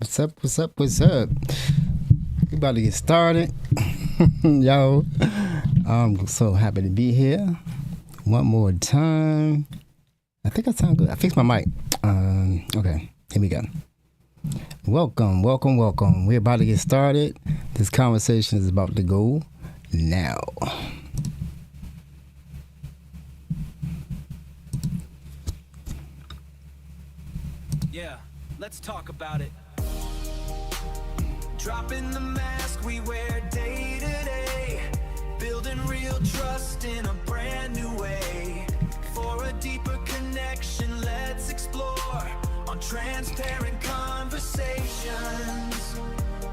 What's up? What's up? What's up? We about to get started. Yo, I'm so happy to be here. One more time. I think I sound good. I fixed my mic. Okay, here we go. Welcome. We're about to get started. This conversation is about to go now. Yeah, let's talk about it. Dropping the mask we wear day to day, building real trust in a brand new way. For a deeper connection, let's explore on transparent conversations.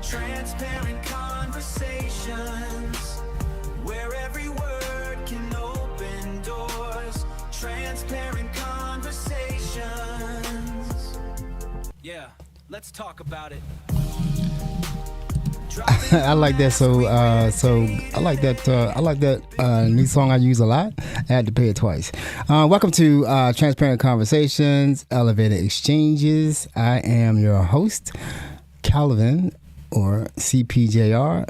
Transparent conversations, where every word can open doors. Transparent conversations. Yeah, let's talk about it. I like that. So I like that. I like that new song I use a lot. I had to pay it twice. Welcome to Transparent Conversations, Elevated Exchanges. I am your host, Calvin, or CPJR,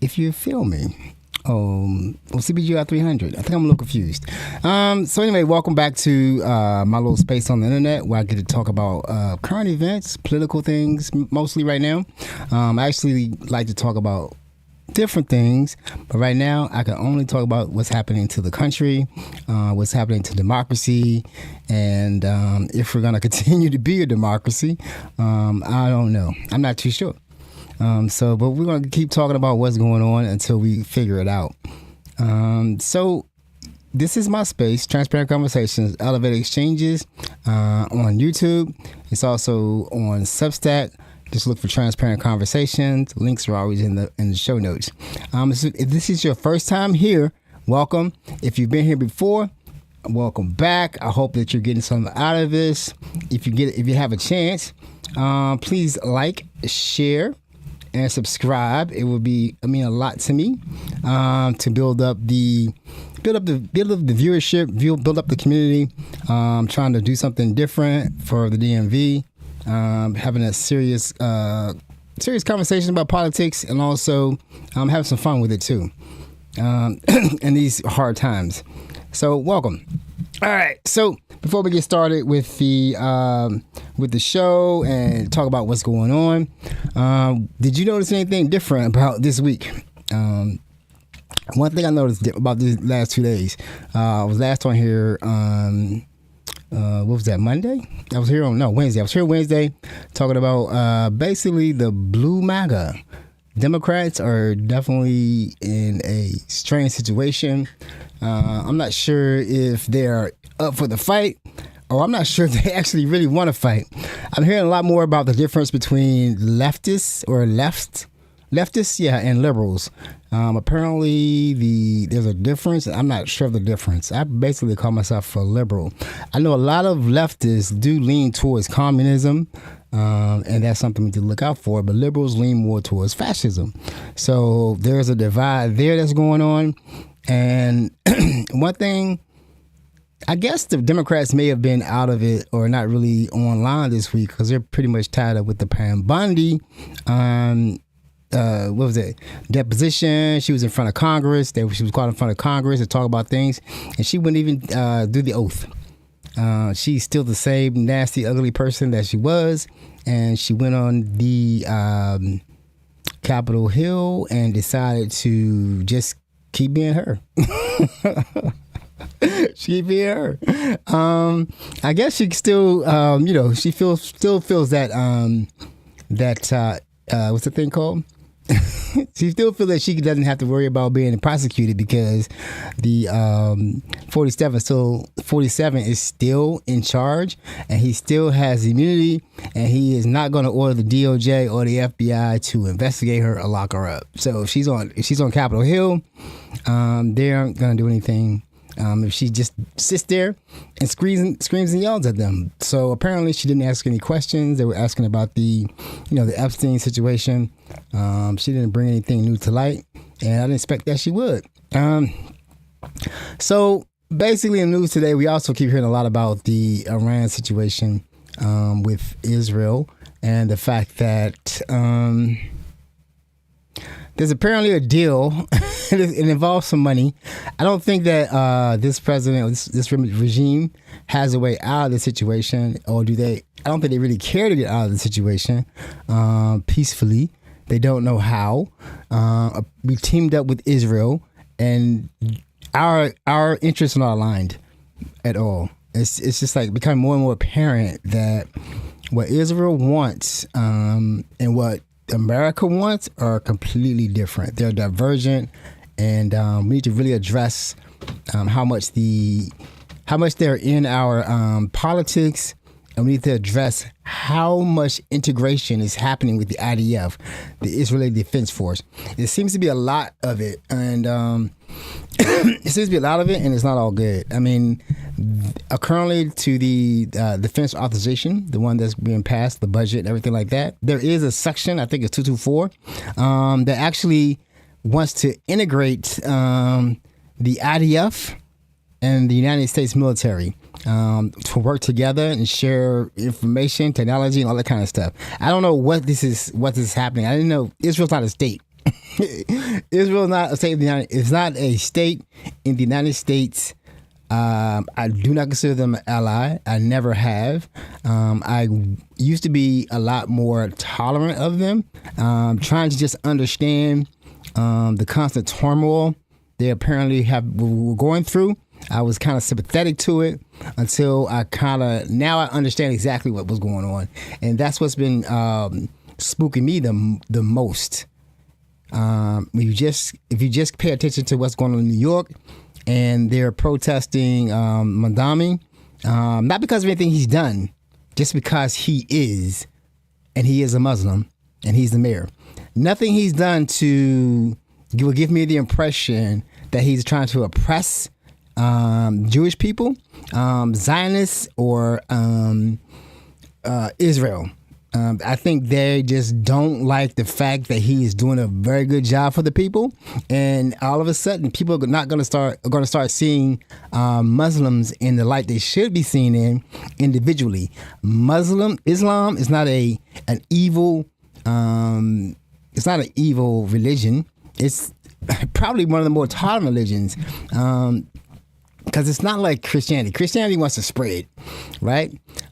if you feel me. Or CPGR 300. I think I'm a little confused. So anyway, welcome back to my little space on the internet where I get to talk about current events, political things, mostly right now. I actually like to talk about different things, but right now I can only talk about what's happening to the country, what's happening to democracy, and if we're going to continue to be a democracy. I don't know. I'm not too sure. But we're going to keep talking about what's going on until we figure it out. So this is my space, Transparent Conversations, Elevated Exchanges, on YouTube. It's also on Substack. Just look for Transparent Conversations. Links are always in the show notes. So if this is your first time here, welcome. If you've been here before, welcome back. I hope that you're getting something out of this. If you have a chance, please like, share, and subscribe. It would mean a lot to me, to build up the viewership, build up the community. Trying to do something different for the DMV, having a serious conversation about politics, and also having some fun with it too, in these hard times. So welcome. All right. So before we get started with the show and talk about what's going on, did you notice anything different about this week? One thing I noticed about these last 2 days, I was last on here on what was that, Monday? Wednesday. I was here Wednesday talking about basically the blue MAGA. Democrats are definitely in a strange situation. I'm not sure if they're up for the fight, or I'm not sure if they actually really want to fight. I'm hearing a lot more about the difference between leftists, and liberals. Apparently, there's a difference. I'm not sure of the difference. I basically call myself a liberal. I know a lot of leftists do lean towards communism, and that's something to look out for. But liberals lean more towards fascism. So there's a divide there that's going on. And one thing, I guess the Democrats may have been out of it or not really online this week because they're pretty much tied up with the Pam Bondi what was it? Deposition. She was in front of Congress. She was called in front of Congress to talk about things, and she wouldn't even do the oath. She's still the same nasty, ugly person that she was, and she went on the Capitol Hill and decided to just keep being her. She be her. I guess she still, she still feels that what's the thing called? She still feels that she doesn't have to worry about being prosecuted because the 47 is still in charge, and he still has immunity, and he is not going to order the DOJ or the FBI to investigate her or lock her up. So if she's on Capitol Hill, they aren't going to do anything. If she just sits there and screams and yells at them. So apparently she didn't ask any questions. They were asking about the Epstein situation. She didn't bring anything new to light, and I didn't expect that she would. So basically in the news today, we also keep hearing a lot about the Iran situation. with Israel, and the fact that there's apparently a deal. It involves some money. I don't think that this president, this regime, has a way out of the situation, or do they? I don't think they really care to get out of the situation peacefully. They don't know how. We teamed up with Israel, and our interests are not aligned at all. It's just like becoming more and more apparent that what Israel wants and what America wants are completely different. They're divergent, and we need to really address how much they're in our politics, and we need to address how much integration is happening with the IDF, the Israeli Defense Force. There seems to be a lot of it, and it seems to be a lot of it, and it's not all good. I mean, currently to the defense authorization, the one that's being passed, the budget, everything like that, there is a section, I think it's 224, that actually wants to integrate the IDF and the United States military to work together and share information, technology, and all that kind of stuff. I don't know what this is happening. I didn't know Israel's not a state. Israel's not a state of the United. It's not a state in the United States. I do not consider them an ally. I never have. I used to be a lot more tolerant of them, trying to just understand the constant turmoil they apparently were going through. I was kind of sympathetic to it until now I understand exactly what was going on, and that's what's been spooking me the most. If you just pay attention to what's going on in New York, and they're protesting Mandami, not because of anything he's done, just because he is a Muslim, and he's the mayor. Nothing he's done will give me the impression that he's trying to oppress Jewish people, Zionists, or Israel. I think they just don't like the fact that he is doing a very good job for the people, and all of a sudden, people are going to start seeing Muslims in the light they should be seen in individually. Islam is not an evil. It's not an evil religion. It's probably one of the more tolerant religions. Because it's not like Christianity. Christianity wants to spread, right?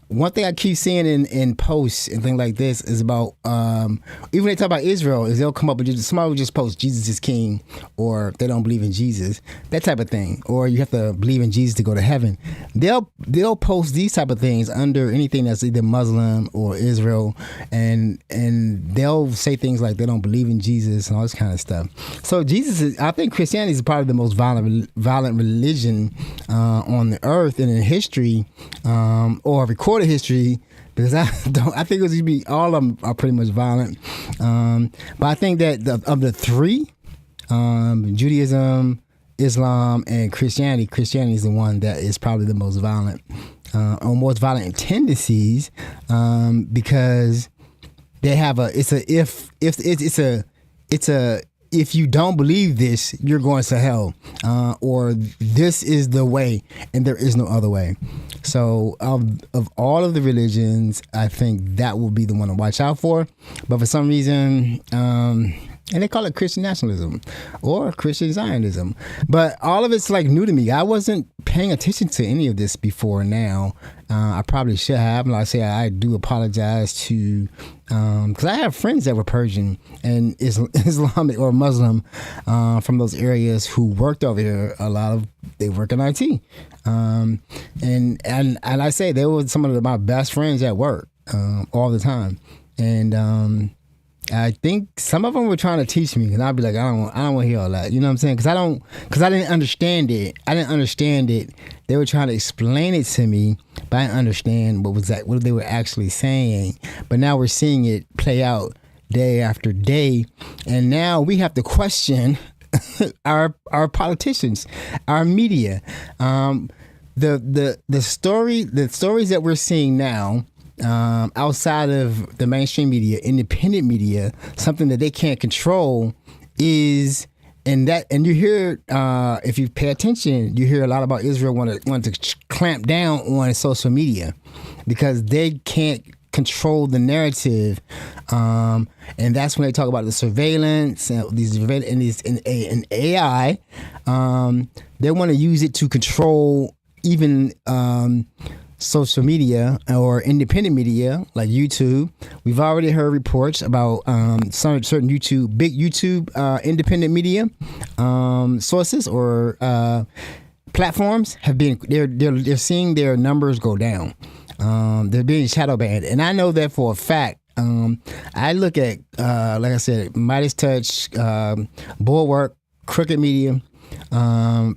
One thing I keep seeing in posts and things like this is about, even when they talk about Israel, is they'll come up with somebody will just post Jesus is king, or they don't believe in Jesus, that type of thing, or you have to believe in Jesus to go to heaven. They'll post these type of things under anything that's either Muslim or Israel, and they'll say things like they don't believe in Jesus and all this kind of stuff. So I think Christianity is probably the most violent religion on the earth and in history, or recorded history, because I think it was be all of them are pretty much violent. But I think that of the three, Judaism, Islam, and Christianity is the one that is probably the most violent, or most violent in tendencies, because they have if you don't believe this, you're going to hell, or this is the way and there is no other way. So of all of the religions, I think that will be the one to watch out for. But for some reason, and they call it Christian nationalism or Christian Zionism. But all of it's like new to me. I wasn't paying attention to any of this before now. I probably should have. Like I say, I do apologize to, because I have friends that were Persian and Islamic or Muslim from those areas who worked over here. They work in IT. And I say they were some of my best friends at work all the time. And I think some of them were trying to teach me, and I'd be like, I don't want to hear all that. You know what I'm saying? Because I didn't understand it. They were trying to explain it to me, but I didn't understand what they were actually saying. But now we're seeing it play out day after day, and now we have to question our politicians, our media, the stories that we're seeing now. Outside of the mainstream media, independent media, something that they can't control is and you hear if you pay attention, you hear a lot about Israel want to clamp down on social media because they can't control the narrative, and that's when they talk about the surveillance and AI. They want to use it to control even social media or independent media like YouTube. We've already heard reports about some certain big YouTube independent media sources or platforms they're seeing their numbers go down. They're being shadow banned, and I know that for a fact. I look at like I said, Midas Touch, Bulwark, Crooked Media,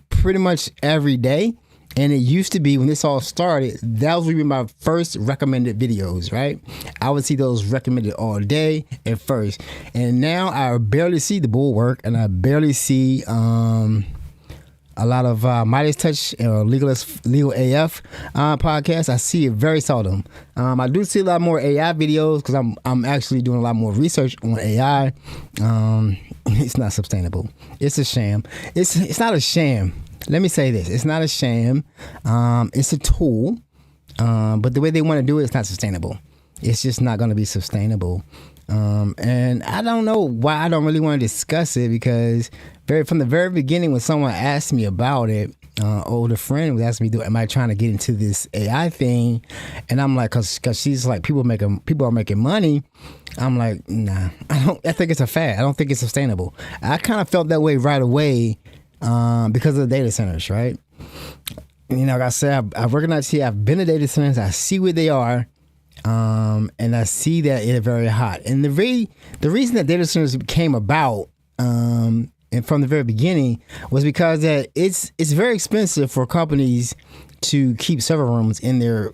pretty much every day. And it used to be when this all started, that was really my first recommended videos, right? I would see those recommended all day at first. And now I barely see the Bulwark, and I barely see a lot of Midas Touch or Legal AF podcasts. I see it very seldom. I do see a lot more AI videos because I'm actually doing a lot more research on AI. It's not sustainable. It's a sham. It's not a sham. Let me say this. It's not a sham. It's a tool. But the way they want to do it, it's not sustainable. It's just not going to be sustainable. And I don't know why I don't really want to discuss it because from the very beginning when someone asked me about it, older friend was asking me, am I trying to get into this AI thing? And I'm like, cause she's like, people are making money. I'm like, nah, I think it's a fad. I don't think it's sustainable. I kind of felt that way right away because of the data centers, right? You know, like I said, I've recognized here, I've been to data centers, I see where they are. And I see that it's very hot. And the reason that data centers came about, and from the very beginning, was because that it's very expensive for companies to keep server rooms in their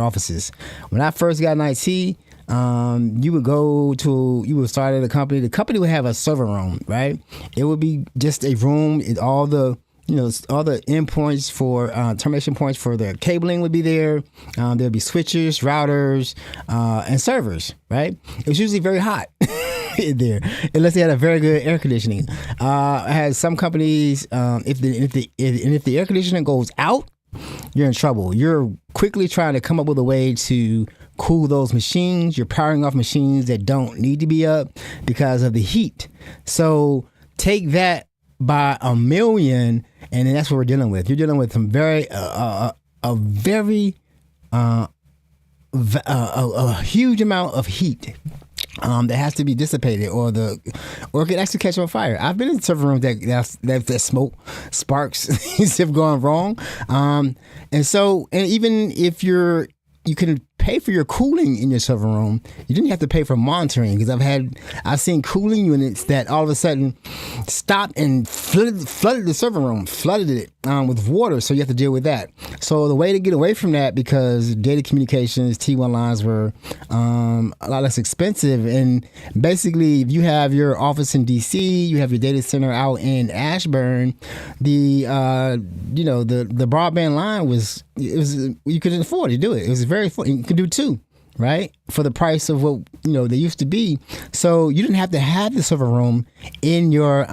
offices. When I first got in IT, you would start at a company. The company would have a server room, right? It would be just a room. All the endpoints for termination points for the cabling would be there. There'd be switches, routers, and servers, right? It was usually very hot in there, unless they had a very good air conditioning. I had some companies, if the air conditioning goes out, you're in trouble. You're quickly trying to come up with a way to cool those machines. You're powering off machines that don't need to be up because of the heat. So take that by a million, and then that's what we're dealing with. You're dealing with some a huge amount of heat that has to be dissipated, or it could actually catch on fire. I've been in server rooms that smoke sparks have gone wrong, and even if you can pay for your cooling in your server room. You didn't have to pay for monitoring, because I've seen cooling units that all of a sudden stopped and flooded the server room, flooded it with water. So you have to deal with that. So the way to get away from that, because data communications, T1 lines were a lot less expensive, and basically if you have your office in DC, you have your data center out in Ashburn, the broadband line you couldn't afford to do it. It was very you could do two, right, for the price of what they used to be. So you didn't have to have the server room in your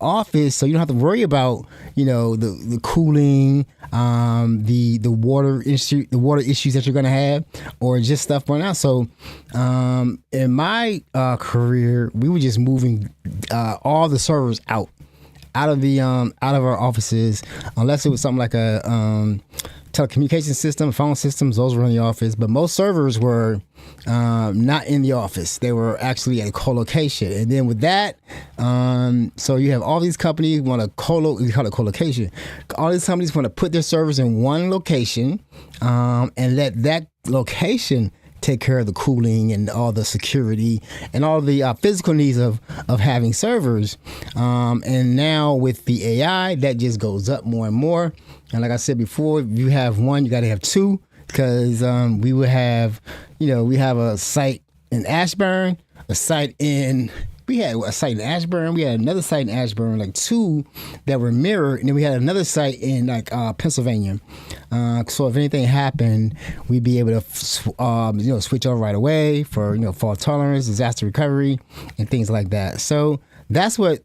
office, so you don't have to worry about the cooling, the water issue, the water issues that you're going to have, or just stuff burning out. So in my career, we were just moving all the servers out of our offices, unless it was something like a telecommunication system, phone systems. Those were in the office, but most servers were not in the office. They were actually at a co-location. And then with that, so you have all these companies want to we call it co-location. All these companies want to put their servers in one location, and let that location take care of the cooling and all the security and all the physical needs of having servers. And now with the AI, that just goes up more and more. And like I said before, if you have one, you got to have two, because we have a site in Ashburn, we had a site in Ashburn. We had another site in Ashburn, like two that were mirrored, and then we had another site in Pennsylvania. So if anything happened, we'd be able to switch over right away for fault tolerance, disaster recovery, and things like that. So that's what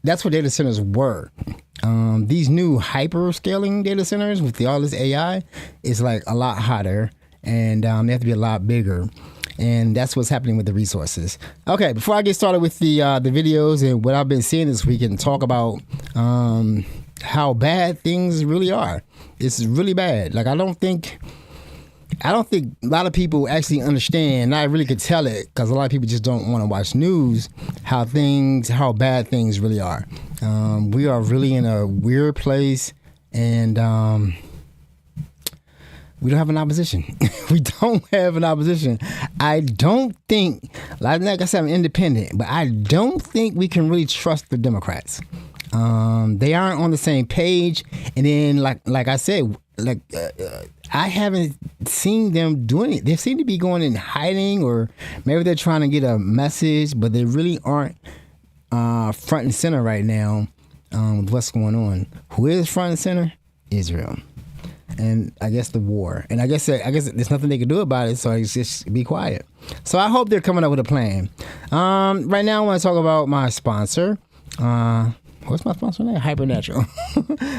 data centers were. These new hyper-scaling data centers with all this AI is like a lot hotter, and they have to be a lot bigger. And that's what's happening with the resources. Okay, before I get started with the videos and what I've been seeing this week, and talk about how bad things really are. It's really bad. Like I don't think a lot of people actually understand. And I really could tell it because a lot of people just don't want to watch news. How bad things really are. We are really in a weird place, and we don't have an opposition. We don't have an opposition. I don't think, like I said, I'm independent, but I don't think we can really trust the Democrats. They aren't on the same page, and then like I said, I haven't seen them doing it. They seem to be going in hiding, or maybe they're trying to get a message, but they really aren't front and center right now with what's going on. Who is front and center? Israel. And I guess the war. And I guess there's nothing they can do about it, so I just be quiet. So I hope they're coming up with a plan. Right now I want to talk about my sponsor. What's my sponsor name? HyperNatural.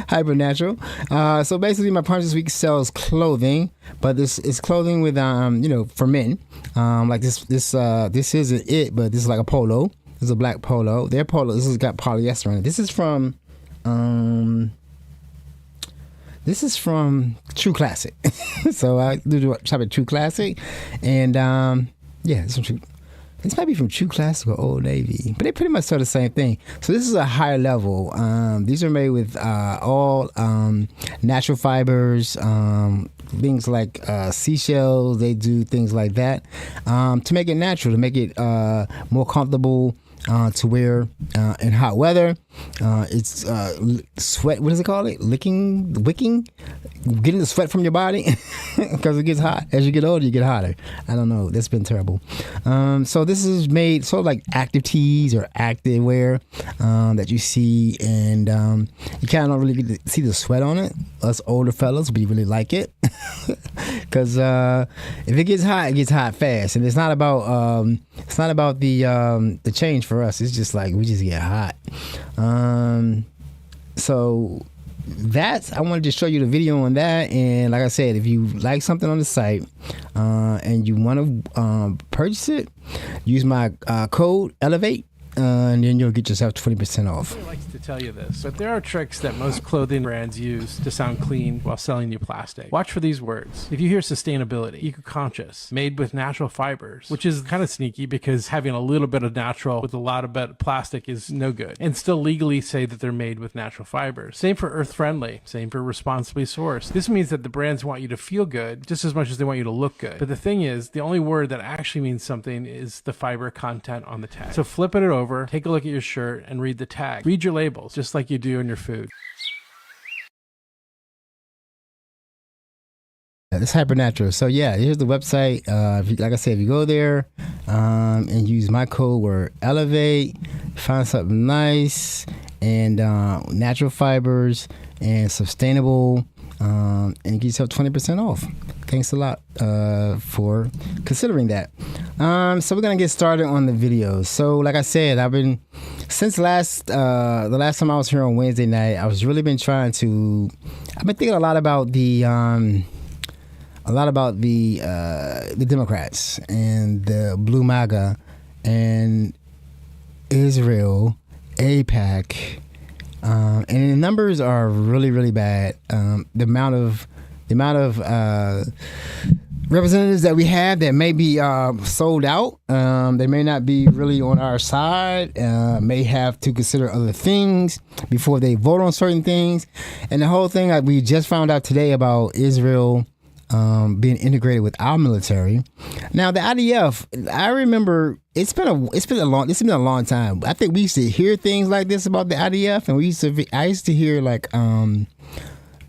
HyperNatural. So basically my partner this week sells clothing, but this is clothing with for men. Like this isn't it, but this is like a polo. This is a black polo. Their polo, this has got polyester in it. This is from True Classic. So I do shop at True Classic, and this might be from True Classic or Old Navy, but they pretty much sell the same thing. So this is a higher level. These are made with all natural fibers, things like seashells. They do things like that to make it natural, to make it more comfortable to wear in hot weather. It's sweat. What does it call it? Wicking, getting the sweat from your body because it gets hot. As you get older, you get hotter. I don't know. That's been terrible. So this is made sort of like active tees or active wear that you see, and you kind of don't really get to see the sweat on it. Us older fellas, we really like it because if it gets hot fast, and it's not about the change for us. It's just like we just get hot. So I wanted to show you the video on that, and like I said, if you like something on the site and you want to purchase it, use my code ELEVATE, and then you'll get yourself 20% off. Nobody likes to tell you this, but there are tricks that most clothing brands use to sound clean while selling you plastic. Watch for these words. If you hear sustainability, eco-conscious, made with natural fibers, which is kind of sneaky because having a little bit of natural with a lot of plastic is no good, and still legally say that they're made with natural fibers. Same for earth-friendly, same for responsibly sourced. This means that the brands want you to feel good just as much as they want you to look good. But the thing is, the only word that actually means something is the fiber content on the tag. So flip it over, take a look at your shirt, and read the tag. Read your labels, just like you do in your food. This HyperNatural. So yeah, here's the website. Like I said, if you go there and use my code word ELEVATE, find something nice and natural fibers and sustainable, and get yourself 20% off. Thanks a lot for considering that. So we're gonna get started on the videos. So like I said, I've been since the last time I was here on Wednesday night. I've been thinking a lot about the Democrats and the Blue MAGA and Israel, AIPAC, and the numbers are really, really bad. The amount of representatives that we have that may be sold out. They may not be really on our side. May have to consider other things before they vote on certain things. And the whole thing we just found out today about Israel being integrated with our military. Now the IDF, I remember it's been a long time. I think we used to hear things like this about the IDF, and I used to hear like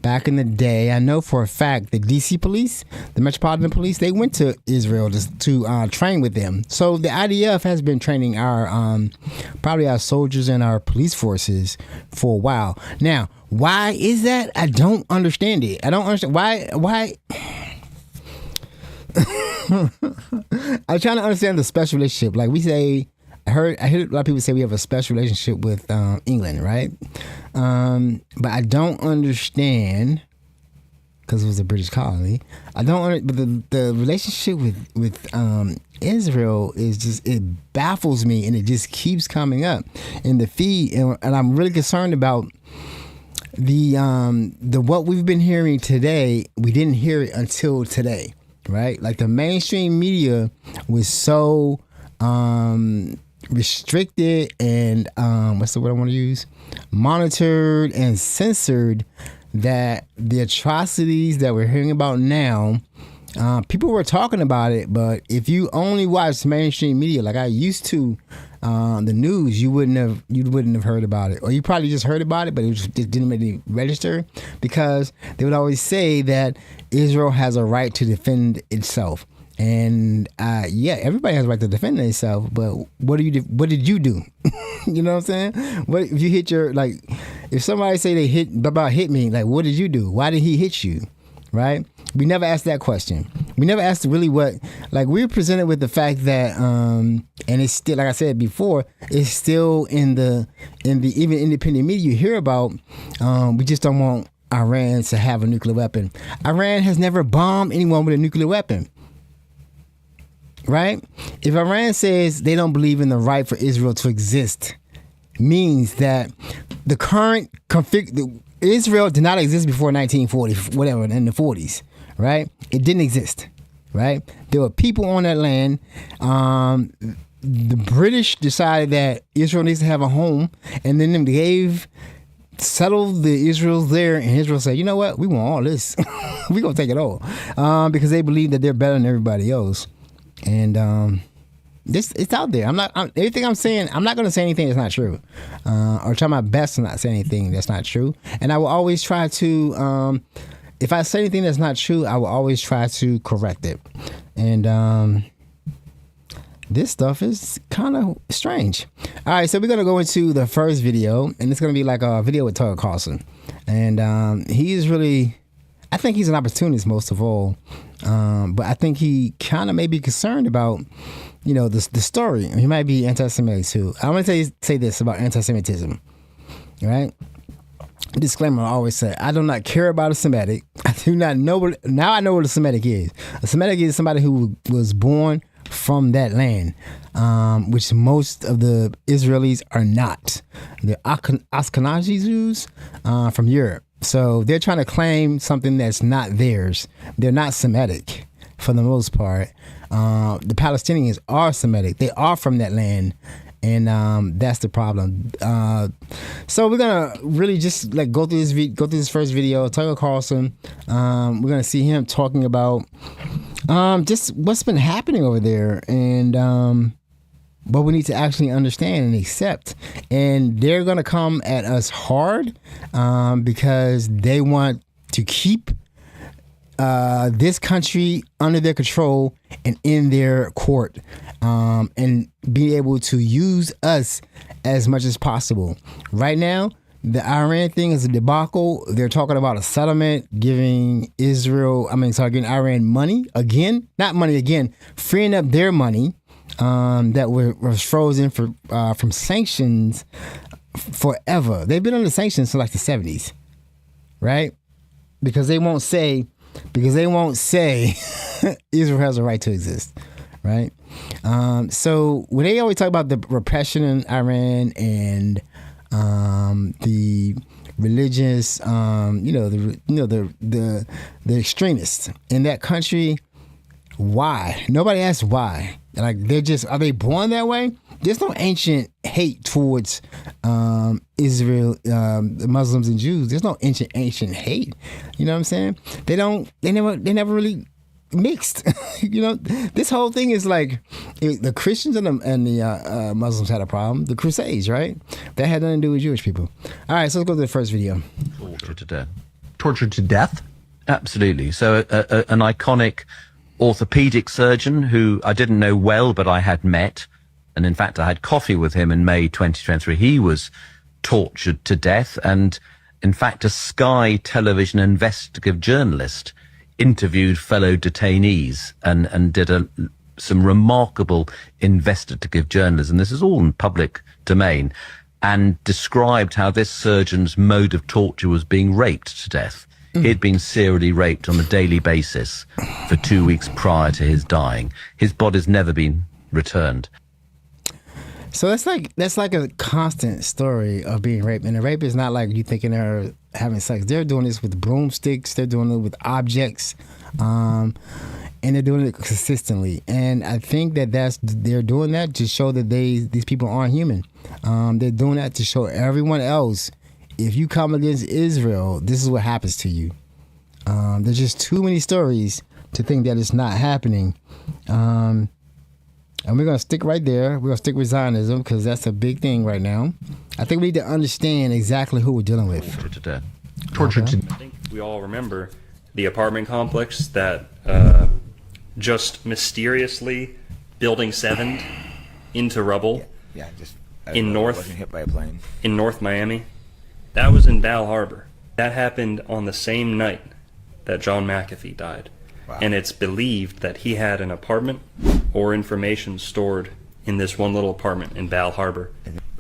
back in the day, I know for a fact the DC police, the Metropolitan Police, they went to Israel to train with them. So the IDF has been training probably our soldiers and our police forces for a while. Now, why is that? I don't understand it. I don't understand why. I'm trying to understand the special relationship. Like we say, I heard a lot of people say we have a special relationship with England, right? But I don't understand, because it was a British colony. But the relationship with Israel is just, it baffles me, and it just keeps coming up in the feed, and I'm really concerned about the what we've been hearing today. We didn't hear it until today, right? Like the mainstream media was so restricted and what's the word I want to use? Monitored and censored, that the atrocities that we're hearing about now, people were talking about it, but if you only watch mainstream media like I used to, the news, you wouldn't have heard about it, or you probably just heard about it, but it just didn't really register, because they would always say that Israel has a right to defend itself. And yeah, everybody has a right to defend themselves, but what did you do? You know what I'm saying? What if you hit your, like, if somebody say they hit me, like, what did you do? Why did he hit you? Right? We never asked that question. We never asked really what, like, we were presented with the fact that and it's still, like I said before, it's still in the even independent media you hear about, we just don't want Iran to have a nuclear weapon. Iran has never bombed anyone with a nuclear weapon. Right? If Iran says they don't believe in the right for Israel to exist, means that the current Israel did not exist before 1940, whatever, in the 40s, right? It didn't exist, right? There were people on that land. The British decided that Israel needs to have a home, and then they settled the Israels there, and Israel said, you know what? We want all this. We're going to take it all, because they believe that they're better than everybody else. And it's out there. Everything I'm saying, I'm not going to say anything that's not true, or try my best to not say anything that's not true. And I will always try to, if I say anything that's not true, I will always try to correct it. And this stuff is kind of strange. All right, so we're going to go into the first video, and it's going to be like a video with Tucker Carlson. And he is really, I think he's an opportunist most of all. But I think he kind of may be concerned about, the story. He might be anti-Semitic too. I'm going to say this about anti-Semitism, right? Disclaimer, I always say, I do not care about a Semitic. I do not know now I know what a Semitic is. A Semitic is somebody who was born from that land, which most of the Israelis are not. They're Ashkenazi Jews from Europe. So they're trying to claim something that's not theirs. They're not Semitic for the most part. The Palestinians are Semitic. They are from that land. And that's the problem. So we're gonna really just like go through this first video. Tucker Carlson. We're gonna see him talking about just what's been happening over there, and what we need to actually understand and accept. And they're gonna come at us hard because they want to keep this country under their control and in their court, and be able to use us as much as possible. Right now, the Iran thing is a debacle. They're talking about a settlement, giving Iran money again, not money again, freeing up their money that was frozen from sanctions forever. They've been under sanctions since like the 70s, right? Because they won't say Israel has a right to exist, right? So when they always talk about the repression in Iran and the religious, the extremists in that country, why? Nobody asks why. Like are they born that way? There's no ancient hate towards Israel, Muslims and Jews. There's no ancient hate. You know what I'm saying? They never really mixed. This whole thing is like the Christians and the Muslims had a problem. The Crusades, right? That had nothing to do with Jewish people. All right, so let's go to the first video. Tortured to death? Absolutely. So an iconic orthopedic surgeon who I didn't know well, but I had met. And in fact, I had coffee with him in May 2023. He was tortured to death. And in fact, a Sky television investigative journalist interviewed fellow detainees and did a some remarkable investigative journalism. This is all in public domain, and described how this surgeon's mode of torture was being raped to death. He'd been serially raped on a daily basis for 2 weeks prior to his dying. His body's never been returned. So that's like a constant story of being raped, and the rape is not like you thinking they're having sex. They're doing this with broomsticks. They're doing it with objects, and they're doing it consistently. And I think they're doing that to show that these people aren't human. They're doing that to show everyone else, if you come against Israel, this is what happens to you. There's just too many stories to think that it's not happening. And we're going to stick right there. We're going to stick with Zionism because that's a big thing right now. I think we need to understand exactly who we're dealing with. Tortured to death. I think we all remember the apartment complex that just mysteriously building 7 into rubble in North hit by a plane. In North Miami. That was in Bal Harbor. That happened on the same night that John McAfee died. Wow. And it's believed that he had an apartment or information stored in this one little apartment in Bal Harbor.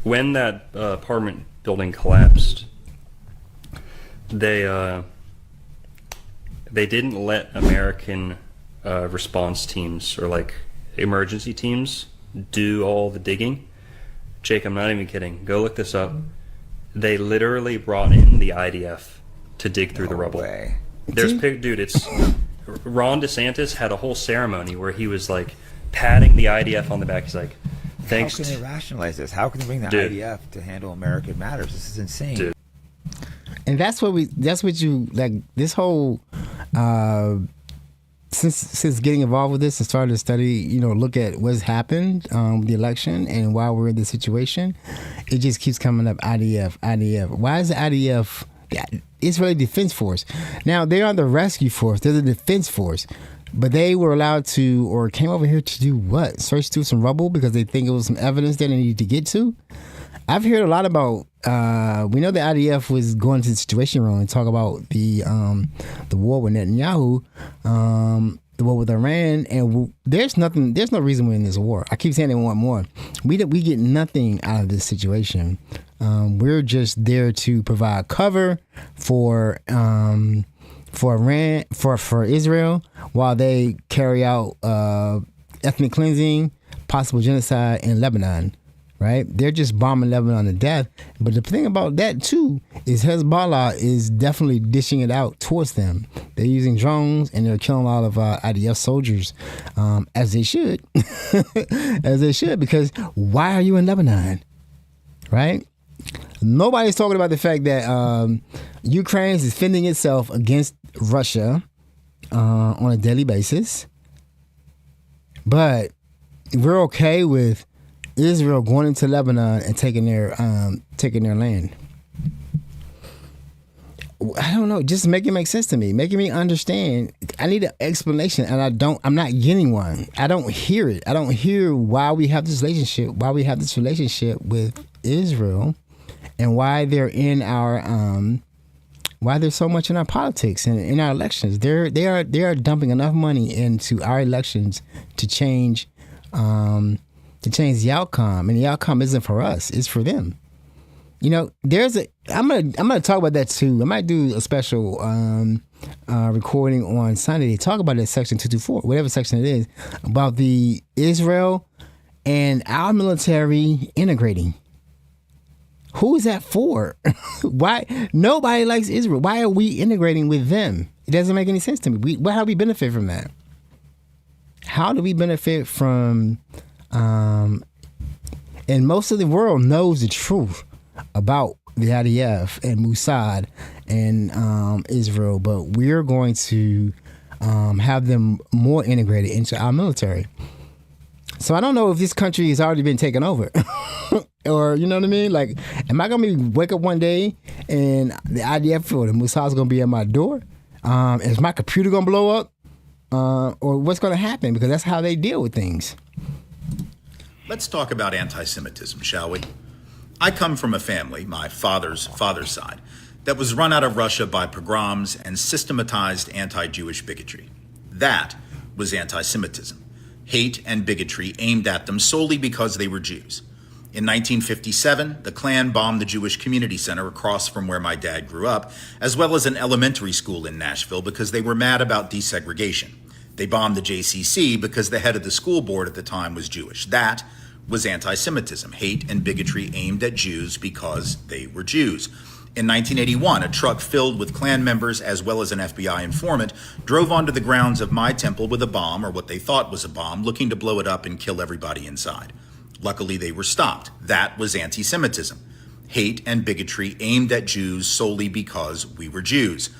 When that apartment building collapsed, they didn't let American response teams or like emergency teams do all the digging. Jake, I'm not even kidding. Go look this up. They literally brought in the IDF to dig through the rubble. Way. Dude, it's Ron DeSantis had a whole ceremony where he was like patting the IDF on the back. He's like, thanks. How can they rationalize this? How can they bring the IDF to handle American matters? This is insane. Dude. And that's what you like. This whole since getting involved with this and started to study, look at what's happened with the election and why we're in this situation, it just keeps coming up. IDF. Why is the IDF? The Israeli Defense Force. Now they are the rescue force. They're the defense force, but they were allowed to, or came over here to do what? Search through some rubble because they think it was some evidence that they needed to get to. I've heard a lot about. We know the IDF was going to the Situation Room and talk about the war with Netanyahu, the war with Iran, and there's no reason we're in this war. I keep saying they want more. We get nothing out of this situation. We're just there to provide cover for Iran, for Israel, while they carry out ethnic cleansing, possible genocide in Lebanon. Right? They're just bombing Lebanon to death. But the thing about that, too, is Hezbollah is definitely dishing it out towards them. They're using drones and they're killing a lot of IDF soldiers, as they should. As they should, because why are you in Lebanon? Right? Nobody's talking about the fact that Ukraine is defending itself against Russia on a daily basis. But we're okay with Israel going into Lebanon and taking their land. I don't know. Just make it make sense to me. Making me understand. I need an explanation, and I'm not getting one. I don't hear it. I don't hear why we have this relationship. Why we have this relationship with Israel, and why they're in our why there's so much in our politics and in our elections. They are dumping enough money into our elections to change. To change the outcome, and the outcome isn't for us; it's for them. I'm gonna talk about that too. I might do a special recording on Sunday to talk about that section 224, whatever section it is, about the Israel and our military integrating. Who is that for? Why nobody likes Israel? Why are we integrating with them? It doesn't make any sense to me. How do we benefit from that? How do we benefit from? And most of the world knows the truth about the IDF and Mossad and Israel, but we're going to have them more integrated into our military. So I don't know if this country has already been taken over. Or, you know what I mean? Like, am I going to wake up one day and the IDF or the Mossad is going to be at my door? Is my computer going to blow up? Or what's going to happen? Because that's how they deal with things. Let's talk about anti-Semitism, shall we? I come from a family, my father's side, that was run out of Russia by pogroms and systematized anti-Jewish bigotry. That was anti-Semitism. hate and bigotry aimed at them solely because they were Jews. In 1957, the Klan bombed the Jewish Community Center across from where my dad grew up, as well as an elementary school in Nashville because they were mad about desegregation. They bombed the JCC because the head of the school board at the time was Jewish. That was anti-Semitism, hate and bigotry aimed at Jews because they were Jews. In 1981, a truck filled with Klan members as well as an FBI informant drove onto the grounds of my temple with a bomb, or what they thought was a bomb, looking to blow it up and kill everybody inside. Luckily, they were stopped. That was anti-Semitism, hate and bigotry aimed at Jews solely because we were Jews.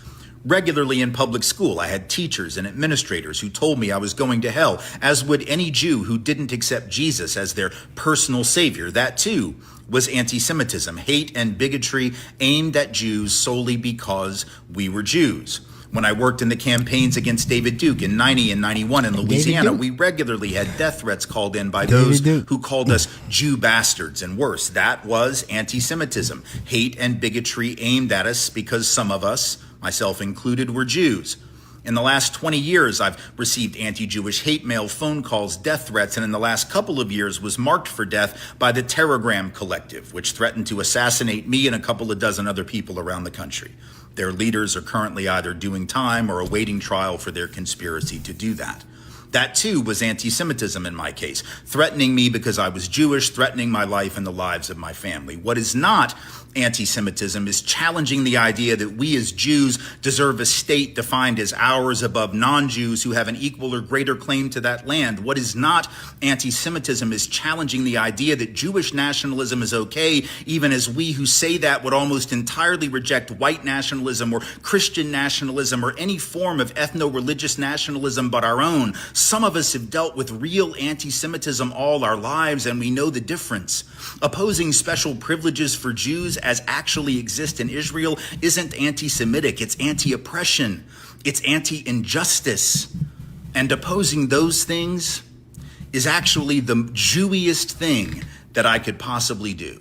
Regularly in public school, I had teachers and administrators who told me I was going to hell, as would any Jew who didn't accept Jesus as their personal savior. That too was anti-Semitism, hate and bigotry aimed at Jews solely because we were Jews. When I worked in the campaigns against David Duke in 90 and 91 in Louisiana, we regularly had death threats called in by those who called us Jew bastards and worse. That was anti-Semitism, hate and bigotry aimed at us because some of us, myself included, were Jews. In the last 20 years, I've received anti-Jewish hate mail, phone calls, death threats, and in the last couple of years was marked for death by the Terrorgram Collective, which threatened to assassinate me and a couple of dozen other people around the country. Their leaders are currently either doing time or awaiting trial for their conspiracy to do that. That too was anti-Semitism in my case, threatening me because I was Jewish, threatening my life and the lives of my family. What is not anti-Semitism is challenging the idea that we as Jews deserve a state defined as ours above non-Jews who have an equal or greater claim to that land. What is not anti-Semitism is challenging the idea that Jewish nationalism is okay, even as we who say that would almost entirely reject white nationalism or Christian nationalism or any form of ethno-religious nationalism but our own. Some of us have dealt with real anti-Semitism all our lives, and we know the difference. Opposing special privileges for Jews as actually exist in Israel isn't anti-Semitic, it's anti-oppression, it's anti-injustice. And opposing those things is actually the Jewiest thing that I could possibly do.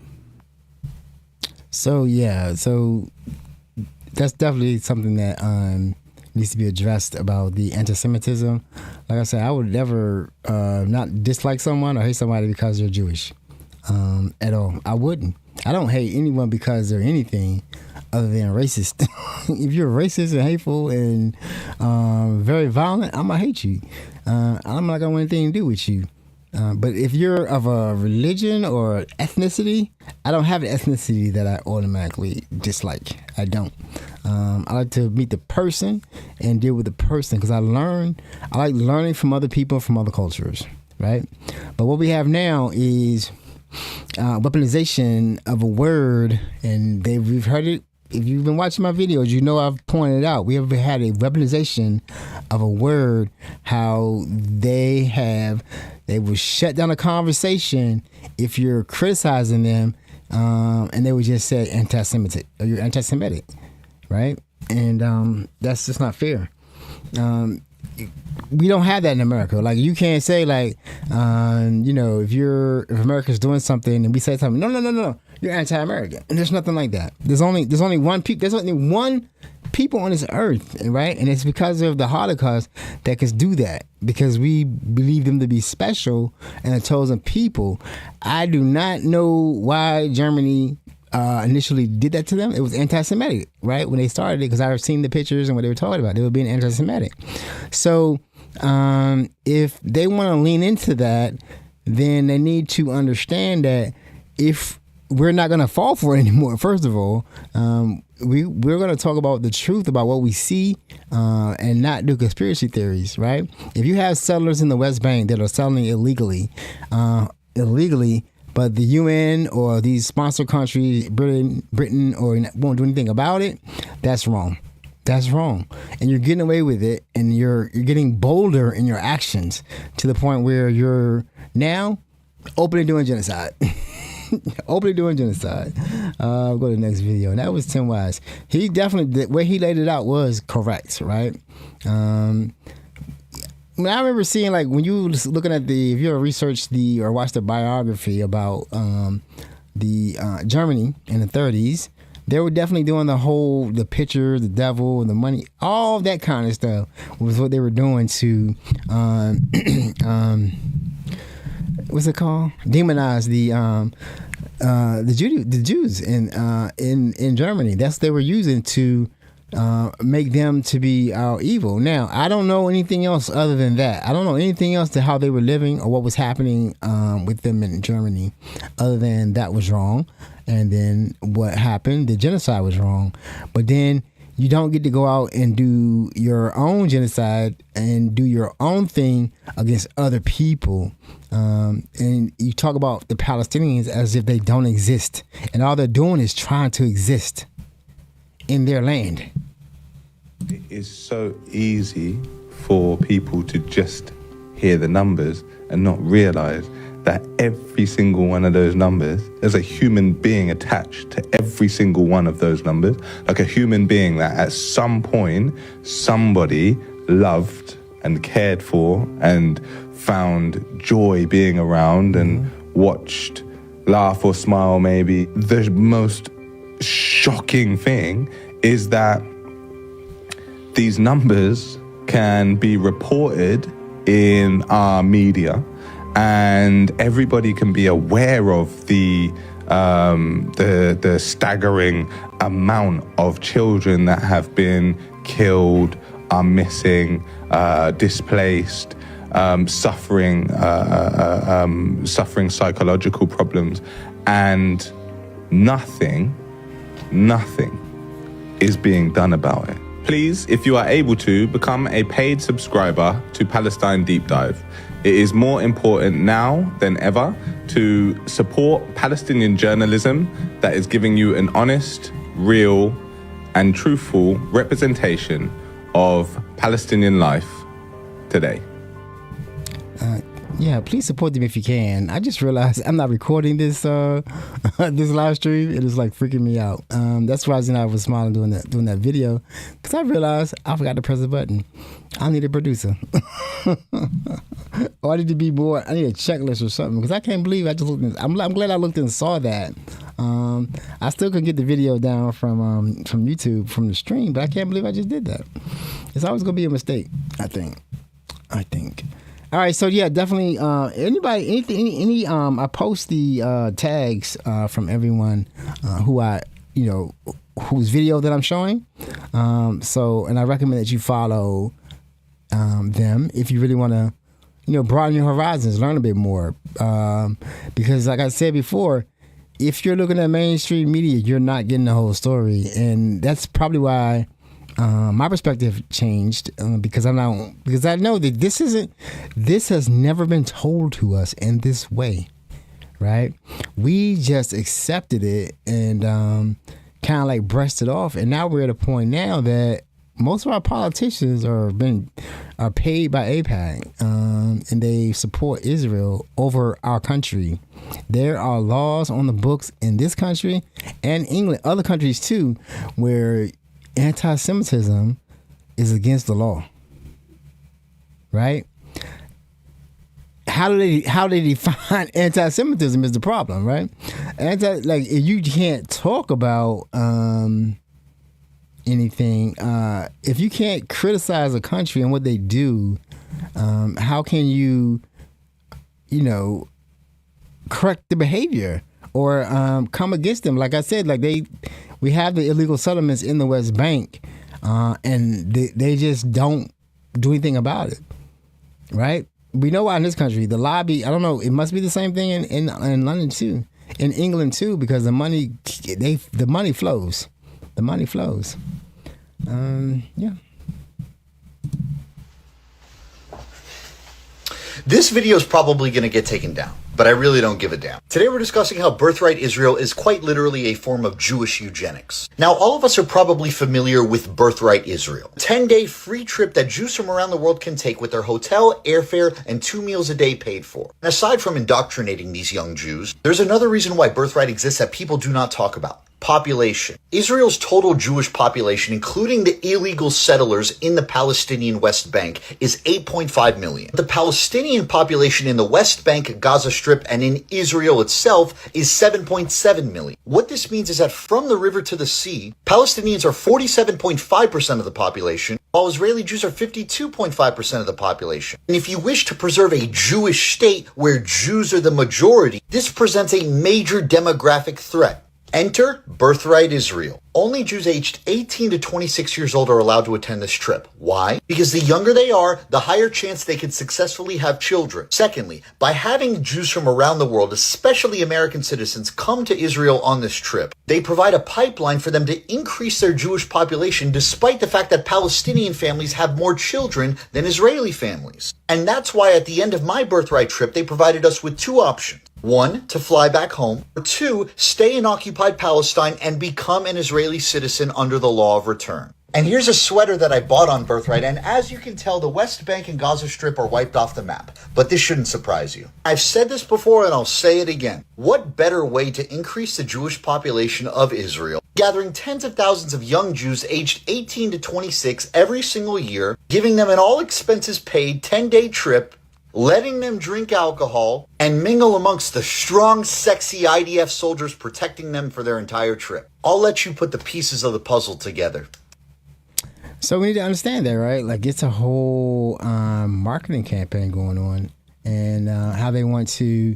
So that's definitely something that needs to be addressed about the anti-Semitism. Like I said, I would never not dislike someone or hate somebody because they're Jewish at all. I wouldn't. I don't hate anyone because they're anything other than racist. If you're racist and hateful and very violent, I'm going to hate you. I'm not going to want anything to do with you. But if you're of a religion or ethnicity, I don't have an ethnicity that I automatically dislike. I don't. I like to meet the person and deal with the person because I like learning from other people, from other cultures, right? But what we have now is weaponization of a word, and we've heard it. If you've been watching my videos, you know I've pointed out we have had a weaponization of a word, how they will shut down a conversation if you're criticizing them, and they would just say anti-Semitic or you're anti-Semitic, right? And that's just not fair. We don't have that in America. Like, you can't say like, if America's doing something and we say something, no, you're anti-American, and there's nothing like that. There's only one people on this earth, right? And it's because of the Holocaust that can do that, because we believe them to be special and a chosen people. I do not know why Germany initially did that to them. It was anti-Semitic, right? When they started it, because I've seen the pictures and what they were talking about. They were being anti-Semitic. So if they want to lean into that, then they need to understand that if we're not going to fall for it anymore, first of all, we're going to talk about the truth about what we see and not do conspiracy theories, right? If you have settlers in the West Bank that are settling illegally, but the UN or these sponsor countries, Britain, or won't do anything about it, that's wrong. That's wrong. And you're getting away with it, and you're getting bolder in your actions to the point where you're now openly doing genocide. Openly doing genocide. I'll go to the next video. And that was Tim Wise. He definitely, the way he laid it out was correct, right? I remember seeing, like, when you were looking at if you ever researched or watched the biography about Germany in the 30s, they were definitely doing the picture, the devil, the money, all that kind of stuff was what they were doing to what's it called? Demonize the Jews in Germany. That's what they were using to make them to be evil. Now, I don't know anything else other than that. I don't know anything else to how they were living or what was happening with them in Germany, other than that was wrong. And then what happened, the genocide was wrong. But then you don't get to go out and do your own genocide and do your own thing against other people. And you talk about the Palestinians as if they don't exist. And all they're doing is trying to exist in their land. It is so easy for people to just hear the numbers and not realize that every single one of those numbers, there's a human being attached to every single one of those numbers. Like a human being that at some point somebody loved and cared for and found joy being around and watched, laugh or smile maybe. The most shocking thing is that these numbers can be reported in our media, and everybody can be aware of the staggering amount of children that have been killed, are missing, displaced, suffering psychological problems, and nothing is being done about it. Please, if you are able to, become a paid subscriber to Palestine Deep Dive. It is more important now than ever to support Palestinian journalism that is giving you an honest, real, and truthful representation of Palestinian life today. Yeah, please support them if you can. I just realized I'm not recording this this live stream. It is like freaking me out. That's why I was smiling doing that video, because I realized I forgot to press the button. I need a producer. Or I need to be more. I need a checklist or something, because I can't believe I just looked. I'm glad I looked and saw that. I still couldn't get the video down from YouTube from the stream, but I can't believe I just did that. It's always gonna be a mistake. I think. All right, so yeah, definitely. Any I post the tags from everyone whose video that I'm showing. And I recommend that you follow them if you really want to, broaden your horizons, learn a bit more. Because like I said before, if you're looking at mainstream media, you're not getting the whole story, and that's probably why. My perspective changed because I know that this has never been told to us in this way, right? We just accepted it and kind of like brushed it off, and now we're at a point now that most of our politicians are paid by AIPAC, and they support Israel over our country. There are laws on the books in this country and England, other countries too, where anti-Semitism is against the law, right? How do they define anti-Semitism is the problem, right? If you can't talk about anything, if you can't criticize a country and what they do, how can you, correct the behavior or come against them? Like I said, we have the illegal settlements in the West Bank, and they just don't do anything about it, right? We know why in this country, the lobby, I don't know, it must be the same thing in London too, in England too, because the money flows. The money flows. Yeah. This video is probably going to get taken down, but I really don't give a damn. Today we're discussing how birthright Israel is quite literally a form of Jewish eugenics. Now, all of us are probably familiar with birthright Israel, a 10-day free trip that Jews from around the world can take with their hotel, airfare, and 2 meals a day paid for. And aside from indoctrinating these young Jews, there's another reason why birthright exists that people do not talk about. Population. Israel's total Jewish population, including the illegal settlers in the Palestinian West Bank, is 8.5 million. The Palestinian population in the West Bank, Gaza Strip, and in Israel itself is 7.7 million. What this means is that from the river to the sea, Palestinians are 47.5% of the population, while Israeli Jews are 52.5% of the population. And if you wish to preserve a Jewish state where Jews are the majority, this presents a major demographic threat. Enter Birthright Israel. Only Jews aged 18 to 26 years old are allowed to attend this trip. Why? Because the younger they are, the higher chance they can successfully have children. Secondly, by having Jews from around the world, especially American citizens, come to Israel on this trip, they provide a pipeline for them to increase their Jewish population despite the fact that Palestinian families have more children than Israeli families. And that's why at the end of my Birthright trip, they provided us with two options. One, to fly back home, or two, stay in occupied Palestine and become an Israeli citizen under the law of return. And here's a sweater that I bought on Birthright, and as you can tell, the West Bank and Gaza Strip are wiped off the map. But this shouldn't surprise you. I've said this before and I'll say it again. What better way to increase the Jewish population of Israel? Gathering tens of thousands of young Jews aged 18 to 26 every single year, giving them an all-expenses-paid 10-day trip, letting them drink alcohol, and mingle amongst the strong, sexy IDF soldiers protecting them for their entire trip. I'll let you put the pieces of the puzzle together. So we need to understand that, right? Like, it's a whole marketing campaign going on, and how they want to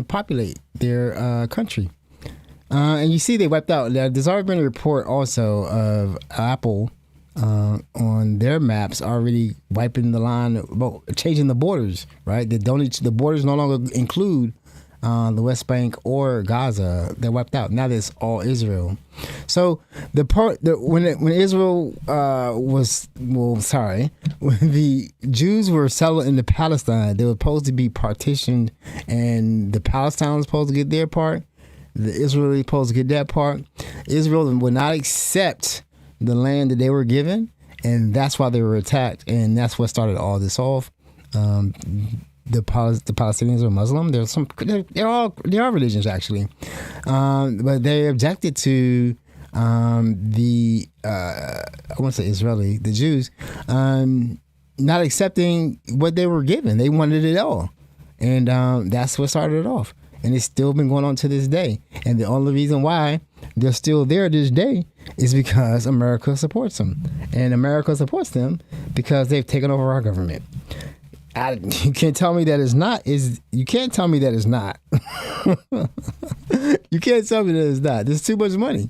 populate their country. And you see they wiped out. There's already been a report also of Apple on their maps already wiping the line about changing the borders, right? The borders no longer include the West Bank or Gaza. They're wiped out. Now there's all Israel. So when Israel when the Jews were settled into Palestine, they were supposed to be partitioned, and the Palestinians were supposed to get their part. The Israelis supposed to get that part. Israel would not accept the land that they were given, and that's why they were attacked, and that's what started all this off. The Palestinians are Muslim. There are religions actually, but they objected to the Jews not accepting what they were given. They wanted it all, and that's what started it off. And it's still been going on to this day. And the only reason why they're still there this day is because America supports them. And America supports them because they've taken over our government. You can't tell me that it's not. You can't tell me that it's not. You can't tell me that it's not. There's too much money.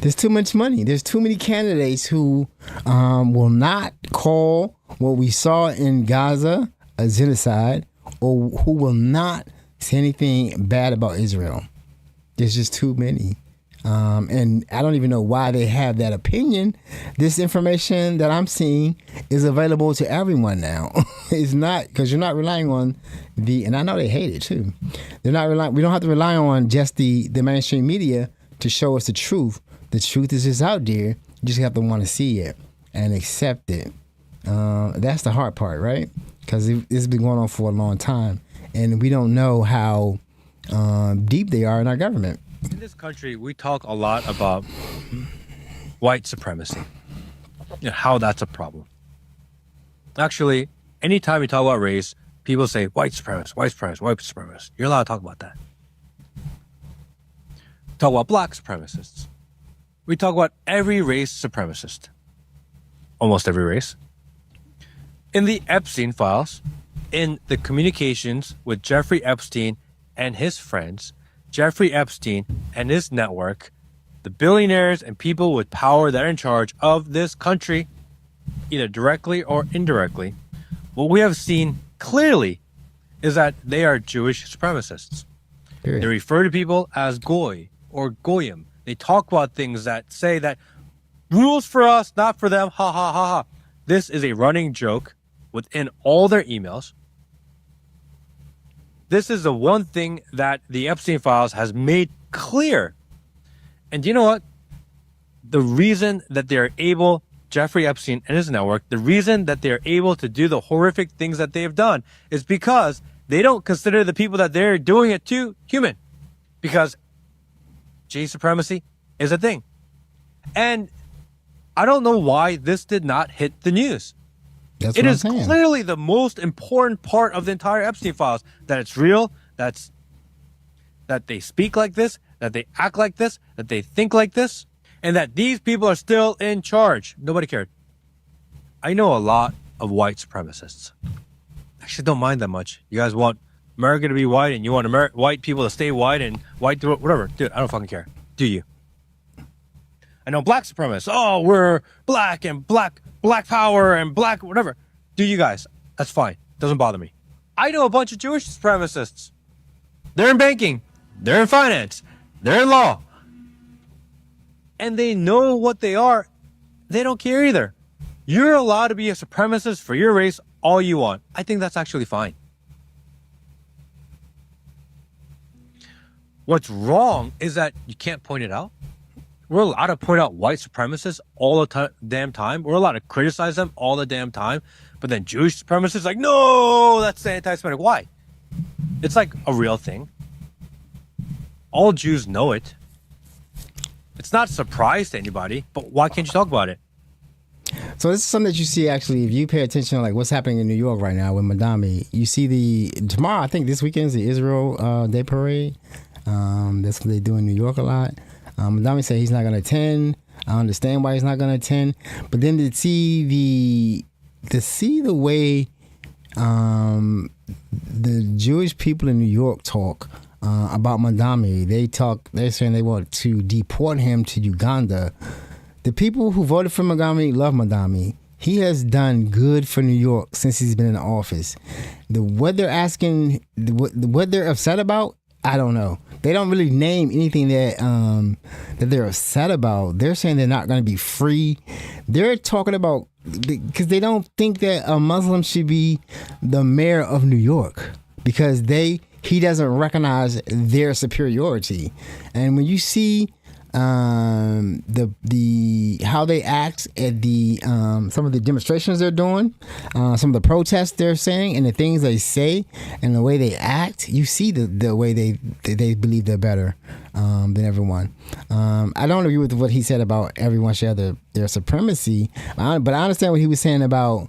There's too much money. There's too many candidates who will not call what we saw in Gaza a genocide, or who will not say anything bad about Israel. There's just too many. And I don't even know why they have that opinion. This information that I'm seeing is available to everyone now. It's not, because you're not relying on and I know they hate it too. We don't have to rely on just the mainstream media to show us the truth. The truth is just out there. You just have to want to see it and accept it. That's the hard part, right? Because it's been going on for a long time, and we don't know how deep they are in our government. In this country, we talk a lot about white supremacy, how that's a problem. Actually, anytime we talk about race, people say white supremacist, white supremacist, white supremacist. You're allowed to talk about that. Talk about black supremacists. We talk about every race supremacist. Almost every race. In the Epstein files, in the communications with Jeffrey Epstein and his friends, Jeffrey Epstein and his network, the billionaires and people with power that are in charge of this country, either directly or indirectly, what we have seen clearly is that they are Jewish supremacists. Period. They refer to people as goy or goyim. They talk about things that say that rules for us, not for them, ha ha ha ha. This is a running joke within all their emails. This is the one thing that the Epstein files has made clear. And you know what? The reason that they're able, Jeffrey Epstein and his network, the reason that they're able to do the horrific things that they've done is because they don't consider the people that they're doing it to human. Because Jade supremacy is a thing. And I don't know why this did not hit the news. That's It what I'm is saying. clearly the most important part of the entire Epstein files, that it's real, that they speak like this, that they act like this, that they think like this, and that these people are still in charge. Nobody cared. I know a lot of white supremacists. Actually, don't mind that much. You guys want America to be white, and you want white people to stay white, and white, whatever. Dude, I don't fucking care. Do you? I know black supremacists. Oh, we're black and black power and black whatever. Do you guys? That's fine. Doesn't bother me. I know a bunch of Jewish supremacists. They're in banking. They're in finance. They're in law. And they know what they are. They don't care either. You're allowed to be a supremacist for your race all you want. I think that's actually fine. What's wrong is that you can't point it out. We're allowed to point out white supremacists all the damn time. We're allowed to criticize them all the damn time. But then Jewish supremacists like, no, that's anti-Semitic. Why? It's like a real thing. All Jews know it. It's not a surprise to anybody, but why can't you talk about it? So this is something that you see actually if you pay attention to like what's happening in New York right now with Madami. You see tomorrow, I think this weekend is the Israel Day Parade. That's what they do in New York a lot. Madami said he's not going to attend. I understand why he's not going to attend, but then to see the way the Jewish people in New York talk about Madami, they're saying they want to deport him to Uganda. The people who voted for Madami love Madami. He has done good for New York since he's been in office. What they're asking, what they're upset about, I don't know. They don't really name anything that they're upset about. They're saying they're not going to be free. They're talking about, because they don't think that a Muslim should be the mayor of New York because he doesn't recognize their superiority. And when you see how they act at some of the demonstrations they're doing, some of the protests they're saying, and the things they say, and the way they act, you see the way they believe they're better than everyone. I don't agree with what he said about everyone should have their supremacy, but I understand what he was saying about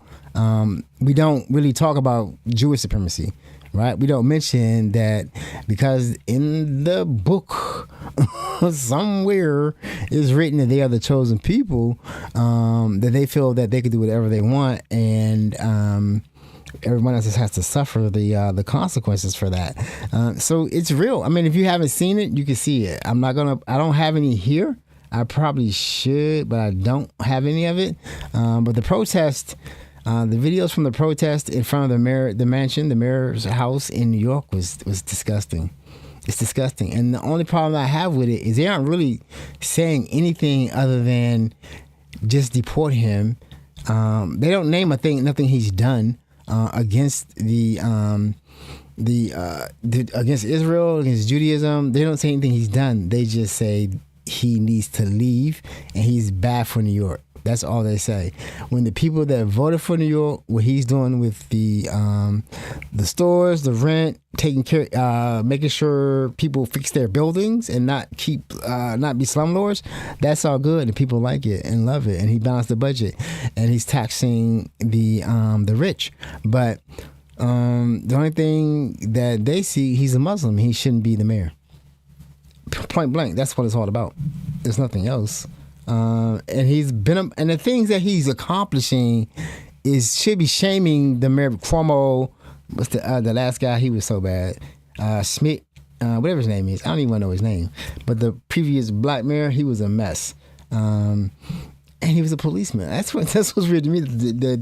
we don't really talk about Jewish supremacy. Right, we don't mention that because in the book somewhere is written that they are the chosen people, that they feel that they can do whatever they want, and everyone else has to suffer the consequences for that. So it's real. I mean, if you haven't seen it, you can see it. I don't have any here. I probably should, but I don't have any of it. But the protest. The videos from the protest in front of the mayor's house in New York was disgusting. It's disgusting. And the only problem I have with it is they aren't really saying anything other than just deport him. They don't name nothing he's done against against Israel, against Judaism. They don't say anything he's done. They just say he needs to leave and he's bad for New York. That's all they say. When the people that voted for New York, what he's doing with the stores, the rent, taking care, making sure people fix their buildings and not be slumlords, that's all good, and people like it and love it. And he balanced the budget, and he's taxing the rich. But the only thing that they see, he's a Muslim. He shouldn't be the mayor. Point blank. That's what it's all about. There's nothing else. And the things that he's accomplishing should be shaming the mayor. Cuomo, what's the last guy? He was so bad. Schmidt, whatever his name is, I don't even know his name. But the previous black mayor, he was a mess. And he was a policeman. That's what's weird to me. The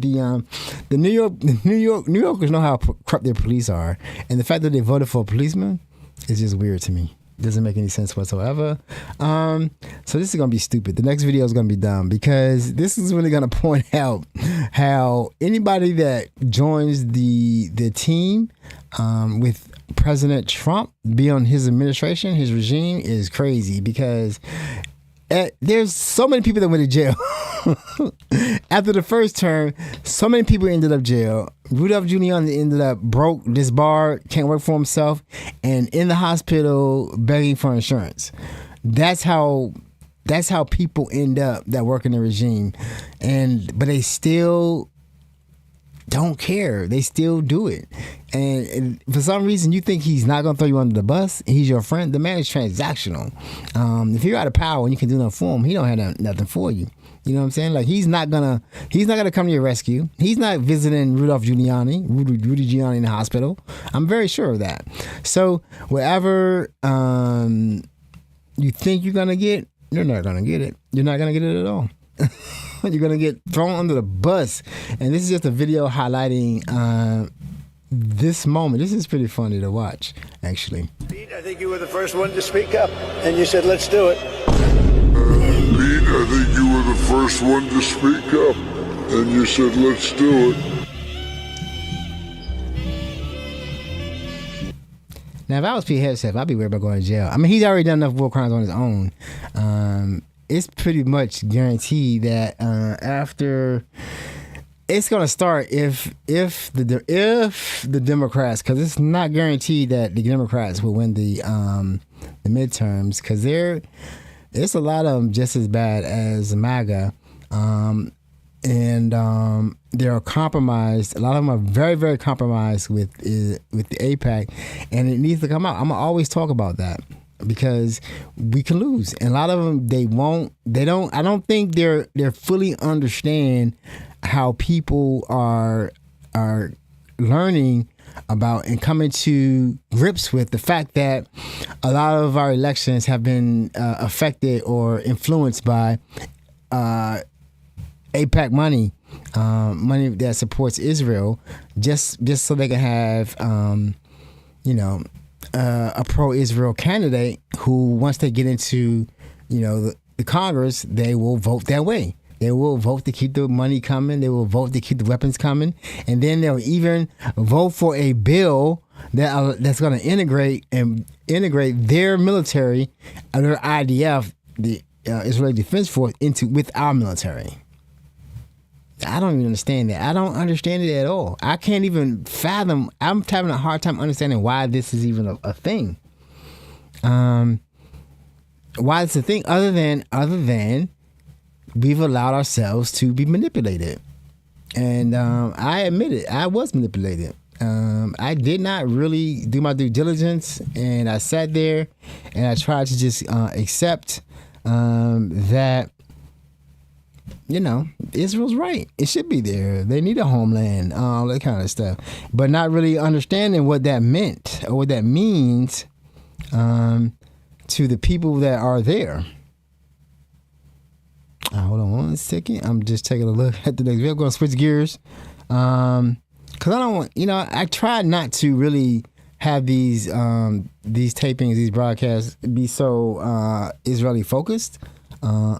New Yorkers know how corrupt their police are, and the fact that they voted for a policeman is just weird to me. Doesn't make any sense whatsoever. So this is gonna be stupid. The next video is gonna be dumb because this is really gonna point out how anybody that joins the team with President Trump, be on his administration, his regime, is crazy because there's so many people that went to jail. After the first term, so many people ended up jail. Rudolph Giuliani ended up broke, disbarred, can't work for himself, and in the hospital begging for insurance. that's how people end up that work in the regime, but they still don't care. They still do it, and for some reason you think he's not gonna throw you under the bus. He's your friend. The man is transactional. If you're out of power and you can do nothing for him, he don't have nothing for you. You know what I'm saying? Like he's not gonna come to your rescue. He's not visiting Rudy Giuliani in the hospital. I'm very sure of that. So whatever you think you're gonna get, you're not gonna get it. You're not gonna get it at all. You're gonna get thrown under the bus. And this is just a video highlighting this moment. This is pretty funny to watch, actually. Pete, I think you were the first one to speak up, and you said, "Let's do it." Pete, I think you were the first one to speak up, and you said, "Let's do it." Now, if I was Pete Hegseth, I'd be worried about going to jail. I mean, he's already done enough war crimes on his own. It's pretty much guaranteed that after it's going to start if the Democrats, because it's not guaranteed that the Democrats will win the midterms, because it's a lot of them just as bad as MAGA, and they're compromised. A lot of them are very, very compromised with the AIPAC, and it needs to come out. I'm gonna always talk about that because we can lose, and a lot of them I don't think they're fully understand how people are learning about and coming to grips with the fact that a lot of our elections have been affected or influenced by AIPAC money that supports Israel, just so they can have a pro-Israel candidate who, once they get into the Congress, they will vote that way. They will vote to keep the money coming. They will vote to keep the weapons coming, and then they'll even vote for a bill that's going to integrate their military, their IDF, the Israeli Defense Force, with our military. I don't even understand that. I don't understand it at all. I can't even fathom. I'm having a hard time understanding why this is even a thing. Why it's a thing, other than we've allowed ourselves to be manipulated. And I admit it. I was manipulated. I did not really do my due diligence, and I sat there and I tried to just accept that Israel's right. It should be there. They need a homeland, all that kind of stuff. But not really understanding what that meant or what that means to the people that are there. Hold on 1 second. I'm just taking a look at the next video. I'm going to switch gears. Because I don't want, I try not to really have these tapings, these broadcasts be so Israeli focused on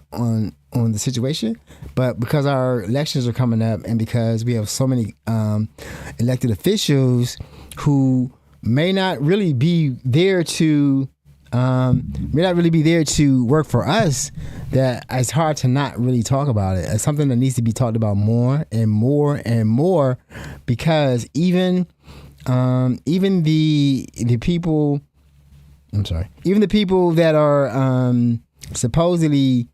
the situation. But because our elections are coming up, and because we have so many elected officials who may not really be there to work for us, that it's hard to not really talk about it. It's something that needs to be talked about more and more and more, because even the people, even the people that are supposedly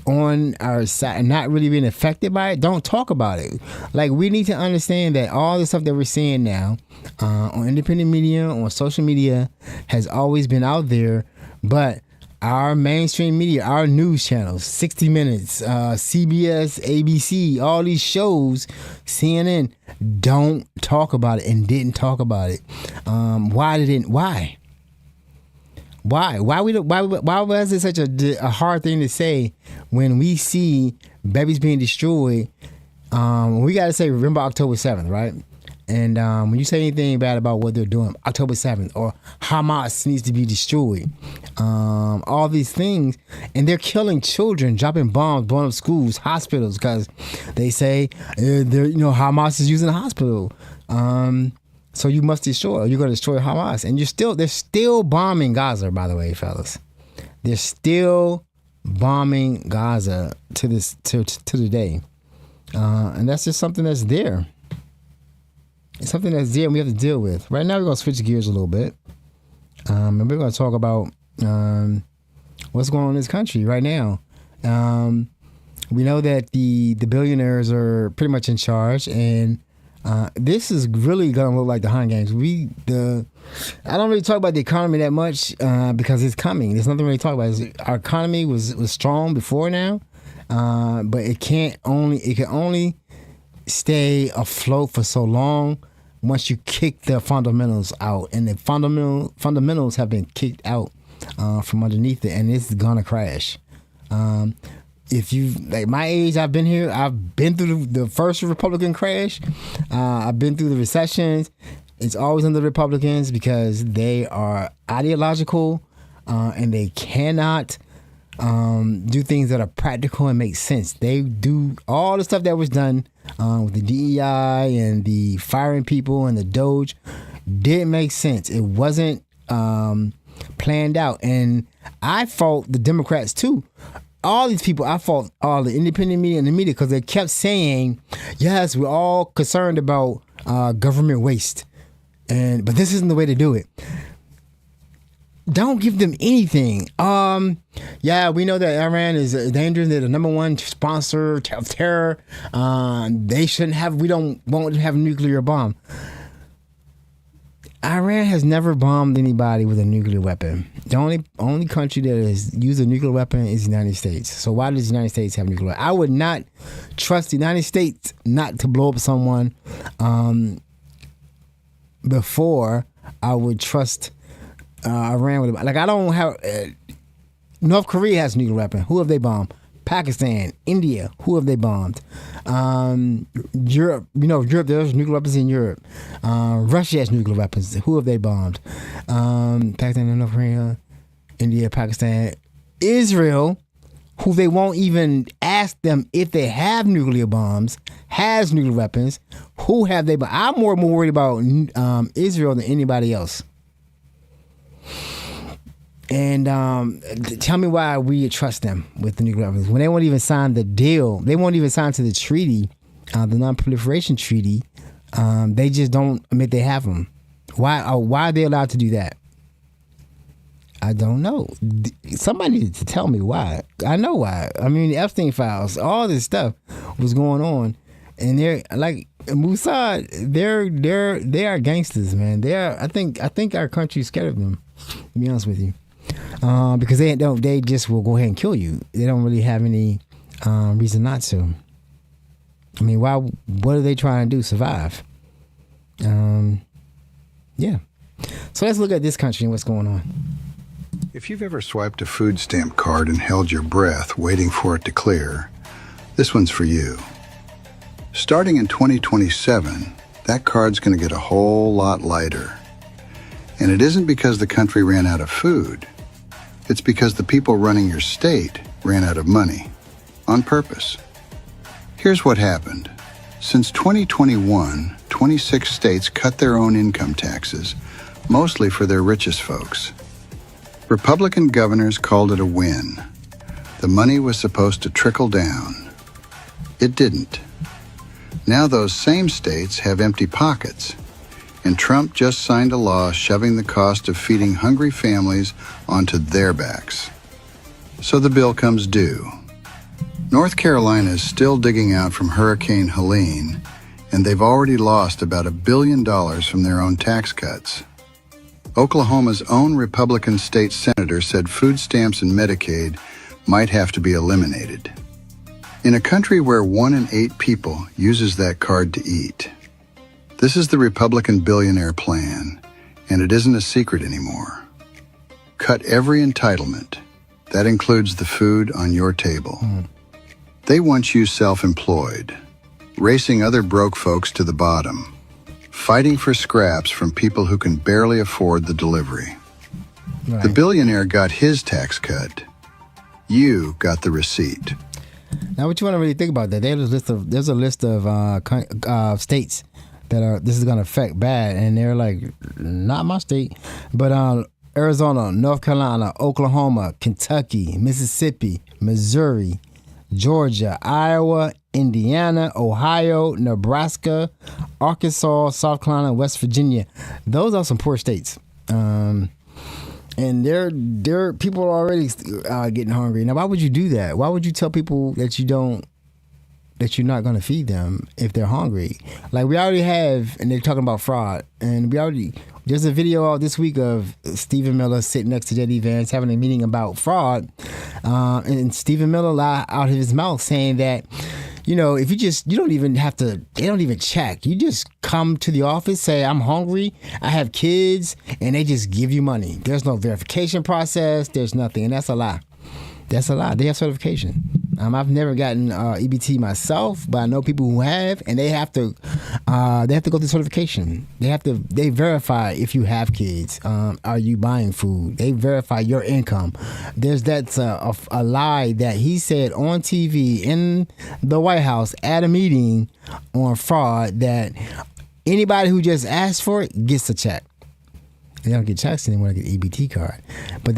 on our side and not really being affected by it, don't talk about it. Like, we need to understand that all the stuff that we're seeing now on independent media, on social media, has always been out there, but our mainstream media, our news channels, 60 Minutes, CBS, ABC, all these shows, CNN, don't talk about it and didn't talk about it. Why? Why was it such a hard thing to say when we see babies being destroyed? We got to say, remember October 7th, right? And when you say anything bad about what they're doing, October 7th, or Hamas needs to be destroyed, all these things, and they're killing children, dropping bombs, blowing up schools, hospitals, because they say Hamas is using the hospital. So you must destroy, or you're going to destroy Hamas. And they're still bombing Gaza, by the way, fellas. They're still bombing Gaza to the day. And that's just something that's there. It's something that's there and we have to deal with. Right now we're going to switch gears a little bit. And we're going to talk about what's going on in this country right now. We know that the billionaires are pretty much in charge, and this is really going to look like the Hunger Games. I don't really talk about the economy that much because it's coming. There's nothing really to talk about. Our economy was strong before now, but it can only stay afloat for so long once you kick the fundamentals out, and the fundamentals have been kicked out from underneath it, and it's gonna crash. If you like my age, I've been here. I've been through the first Republican crash. I've been through the recessions. It's always under the Republicans because they are ideological and they cannot do things that are practical and make sense. They do all the stuff that was done with the DEI and the firing people and the Doge. Didn't make sense. It wasn't planned out. And I fault the Democrats too. All these people, I fault all the independent media and the media because they kept saying, yes, we're all concerned about government waste. But this isn't the way to do it. Don't give them anything. Yeah, we know that Iran is a danger. They're the number one sponsor of terror. They shouldn't have. We won't have a nuclear bomb. Iran has never bombed anybody with a nuclear weapon. The only country that has used a nuclear weapon is the United States. So why does the United States have nuclear? I would not trust the United States not to blow up someone before I would trust Iran with it. Like I don't have. North Korea has a nuclear weapon. Who have they bombed? Pakistan, India. Who have they bombed? Europe. Europe. There's nuclear weapons in Europe. Russia has nuclear weapons. Who have they bombed? Pakistan, North Korea, India, Pakistan, Israel. Who they won't even ask them if they have nuclear bombs, has nuclear weapons. Who have they? But I'm more worried about Israel than anybody else. And tell me why we trust them with the nuclear weapons when they won't even sign the deal. They won't even sign to the treaty, the non-proliferation treaty. They just don't admit they have them. Why are they allowed to do that? I don't know. Somebody needs to tell me why. I know why. I mean, the Epstein files, all this stuff was going on, and they're like Mossad. They are gangsters, man. I think our country's scared of them. To be honest with you. Because they just will go ahead and kill you. They don't really have any reason not to. I mean, what are they trying to do? Survive. Yeah. So let's look at this country and what's going on. If you've ever swiped a food stamp card and held your breath waiting for it to clear, this one's for you. Starting in 2027, that card's going to get a whole lot lighter. And it isn't because the country ran out of food. It's because the people running your state ran out of money. On purpose. Here's what happened. Since 2021, 26 states cut their own income taxes, mostly for their richest folks. Republican governors called it a win. The money was supposed to trickle down. It didn't. Now those same states have empty pockets. And Trump just signed a law shoving the cost of feeding hungry families onto their backs. So the bill comes due. North Carolina is still digging out from Hurricane Helene, and they've already lost about $1 billion from their own tax cuts. Oklahoma's own Republican state senator said food stamps and Medicaid might have to be eliminated. In a country where 1 in 8 people uses that card to eat, this is the Republican billionaire plan, and it isn't a secret anymore. Cut every entitlement. That includes the food on your table. They want you self-employed, racing other broke folks to the bottom, fighting for scraps from people who can barely afford the delivery. Right. The billionaire got his tax cut. You got the receipt. Now, what you want to really think about that? There's a list of states that this is going to affect bad, and they're like, not my state, but Arizona, North Carolina, Oklahoma, Kentucky, Mississippi, Missouri, Georgia, Iowa, Indiana, Ohio, Nebraska, Arkansas, South Carolina, West Virginia. Those are some poor states. And they're people are already getting hungry. Now, why would you do that? Why would you tell people that you're not going to feed them if they're hungry? Like we already have, and they're talking about fraud, and there's a video this week of Stephen Miller sitting next to J.D. Vance having a meeting about fraud, and Stephen Miller lied out of his mouth saying that, if you don't even have to, they don't even check. You just come to the office, say, I'm hungry, I have kids, and they just give you money. There's no verification process, there's nothing, and that's a lie. That's a lie. They have certification. I've never gotten EBT myself, but I know people who have, and they have to go through certification. They verify if you have kids. Are you buying food? They verify your income. That's a lie that he said on TV in the White House at a meeting on fraud that anybody who just asks for it gets a check. They don't get checks anymore. They get EBT card, but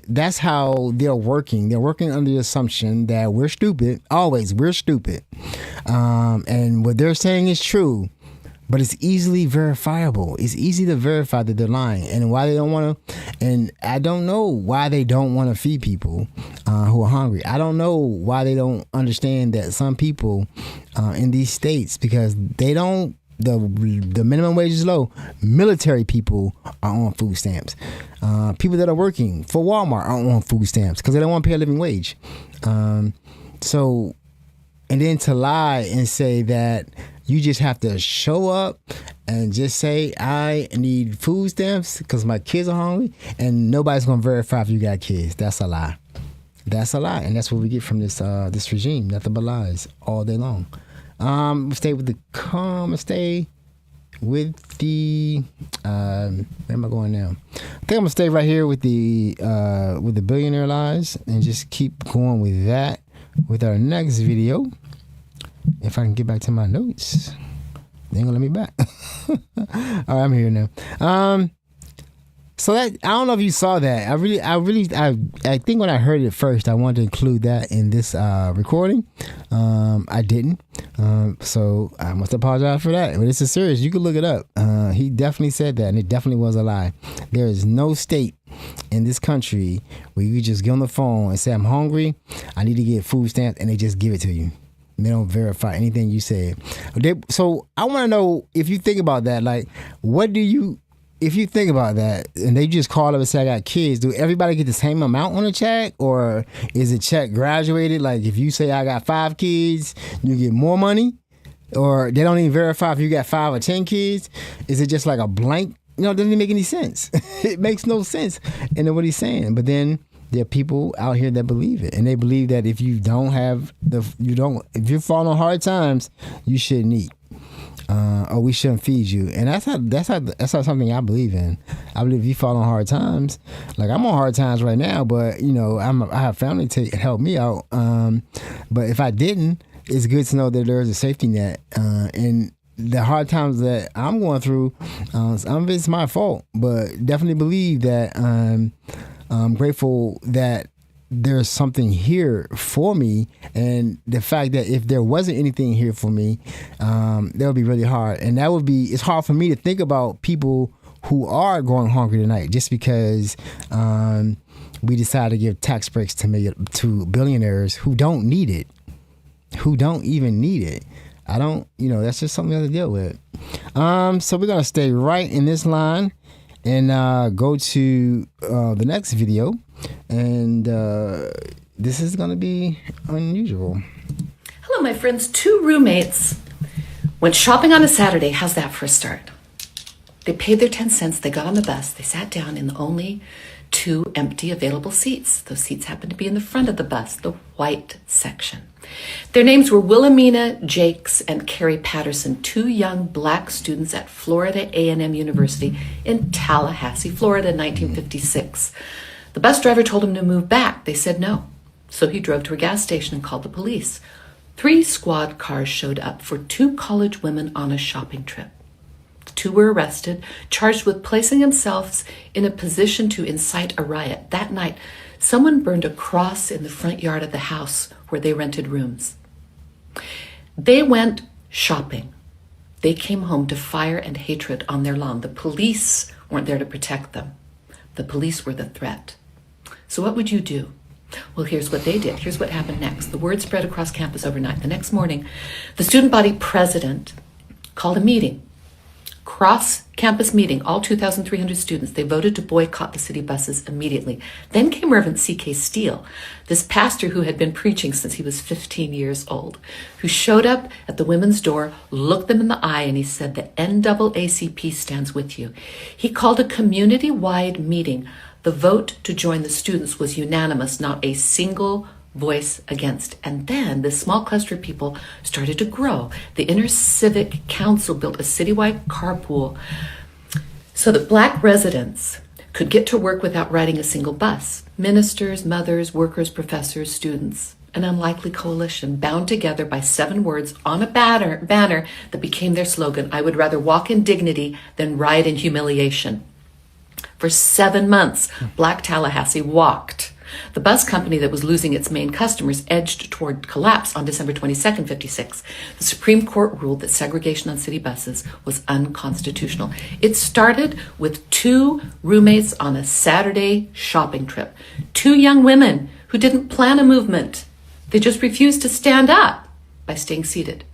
that's how they're working. They're working under the assumption that we're stupid. Always, we're stupid, and what they're saying is true, but it's easily verifiable. It's easy to verify that they're lying, and why they don't want to. And I don't know why they don't want to feed people who are hungry. I don't know why they don't understand that some people in these states, because they don't. The minimum wage is low. Military people are on food stamps. People that are working for Walmart are on food stamps because they don't want to pay a living wage. And then to lie and say that you just have to show up and just say, I need food stamps because my kids are hungry, and nobody's going to verify if you got kids. That's a lie. That's a lie. And that's what we get from this regime. Nothing but lies all day long. Stay with the where am I going now? I think I'm gonna stay right here with the billionaire lies and just keep going with that with our next video. If I can get back to my notes, they ain't gonna let me back. All right, I'm here now. So that, I don't know if you saw that. I think when I heard it first, I wanted to include that in this recording. I didn't. So I must apologize for that. But this is serious. You can look it up. He definitely said that, and it definitely was a lie. There is no state in this country where you just get on the phone and say, I'm hungry, I need to get food stamps, and they just give it to you. They don't verify anything you said. So I want to know, if you think about that, like, if you think about that, and they just call up and say, I got kids, do everybody get the same amount on a check? Or is the check graduated? Like, if you say I got 5 kids, you get more money? Or they don't even verify if you got 5 or 10 kids? Is it just like a blank? It doesn't even make any sense. It makes no sense in what he's saying. But then there are people out here that believe it. And they believe that if you don't have if you're falling on hard times, you shouldn't eat. Or we shouldn't feed you, and that's not something I believe in. I believe if you fall on hard times, like I'm on hard times right now, but I have family to help me out. But if I didn't, it's good to know that there's a safety net. And the hard times that I'm going through, it's my fault, but definitely believe that I'm grateful that there's something here for me, and the fact that if there wasn't anything here for me, that would be really hard. And it's hard for me to think about people who are going hungry tonight just because we decided to give tax breaks to billionaires who don't need it, who don't even need it. That's just something I have to deal with. So we're going to stay right in this line and go to the next video. And this is going to be unusual. Hello, my friends. 2 roommates went shopping on a Saturday. How's that for a start? They paid their 10 cents. They got on the bus. They sat down in the only 2 empty available seats. Those seats happened to be in the front of the bus, the white section. Their names were Wilhelmina Jakes and Carrie Patterson, 2 young black students at Florida A&M University in Tallahassee, Florida, in 1956. The bus driver told him to move back. They said no. So he drove to a gas station and called the police. 3 squad cars showed up for 2 college women on a shopping trip. The 2 were arrested, charged with placing themselves in a position to incite a riot. That night, someone burned a cross in the front yard of the house where they rented rooms. They went shopping. They came home to fire and hatred on their lawn. The police weren't there to protect them. The police were the threat. So what would you do? Well, here's what they did. Here's what happened next. The word spread across campus overnight. The next morning, the student body president called a meeting, cross-campus meeting, all 2,300 students. They voted to boycott the city buses immediately. Then came Reverend C.K. Steele, this pastor who had been preaching since he was 15 years old, who showed up at the women's door, looked them in the eye, and he said, the NAACP stands with you. He called a community-wide meeting. The vote to join the students was unanimous, not a single voice against. And then this small cluster of people started to grow. The Inner Civic Council built a citywide carpool so that Black residents could get to work without riding a single bus. Ministers, mothers, workers, professors, students. An unlikely coalition bound together by 7 words on a banner that became their slogan, I would rather walk in dignity than ride in humiliation. For 7 months, Black Tallahassee walked. The bus company that was losing its main customers edged toward collapse on December 22nd, 56. The Supreme Court ruled that segregation on city buses was unconstitutional. It started with 2 roommates on a Saturday shopping trip. 2 young women who didn't plan a movement. They just refused to stand up by staying seated.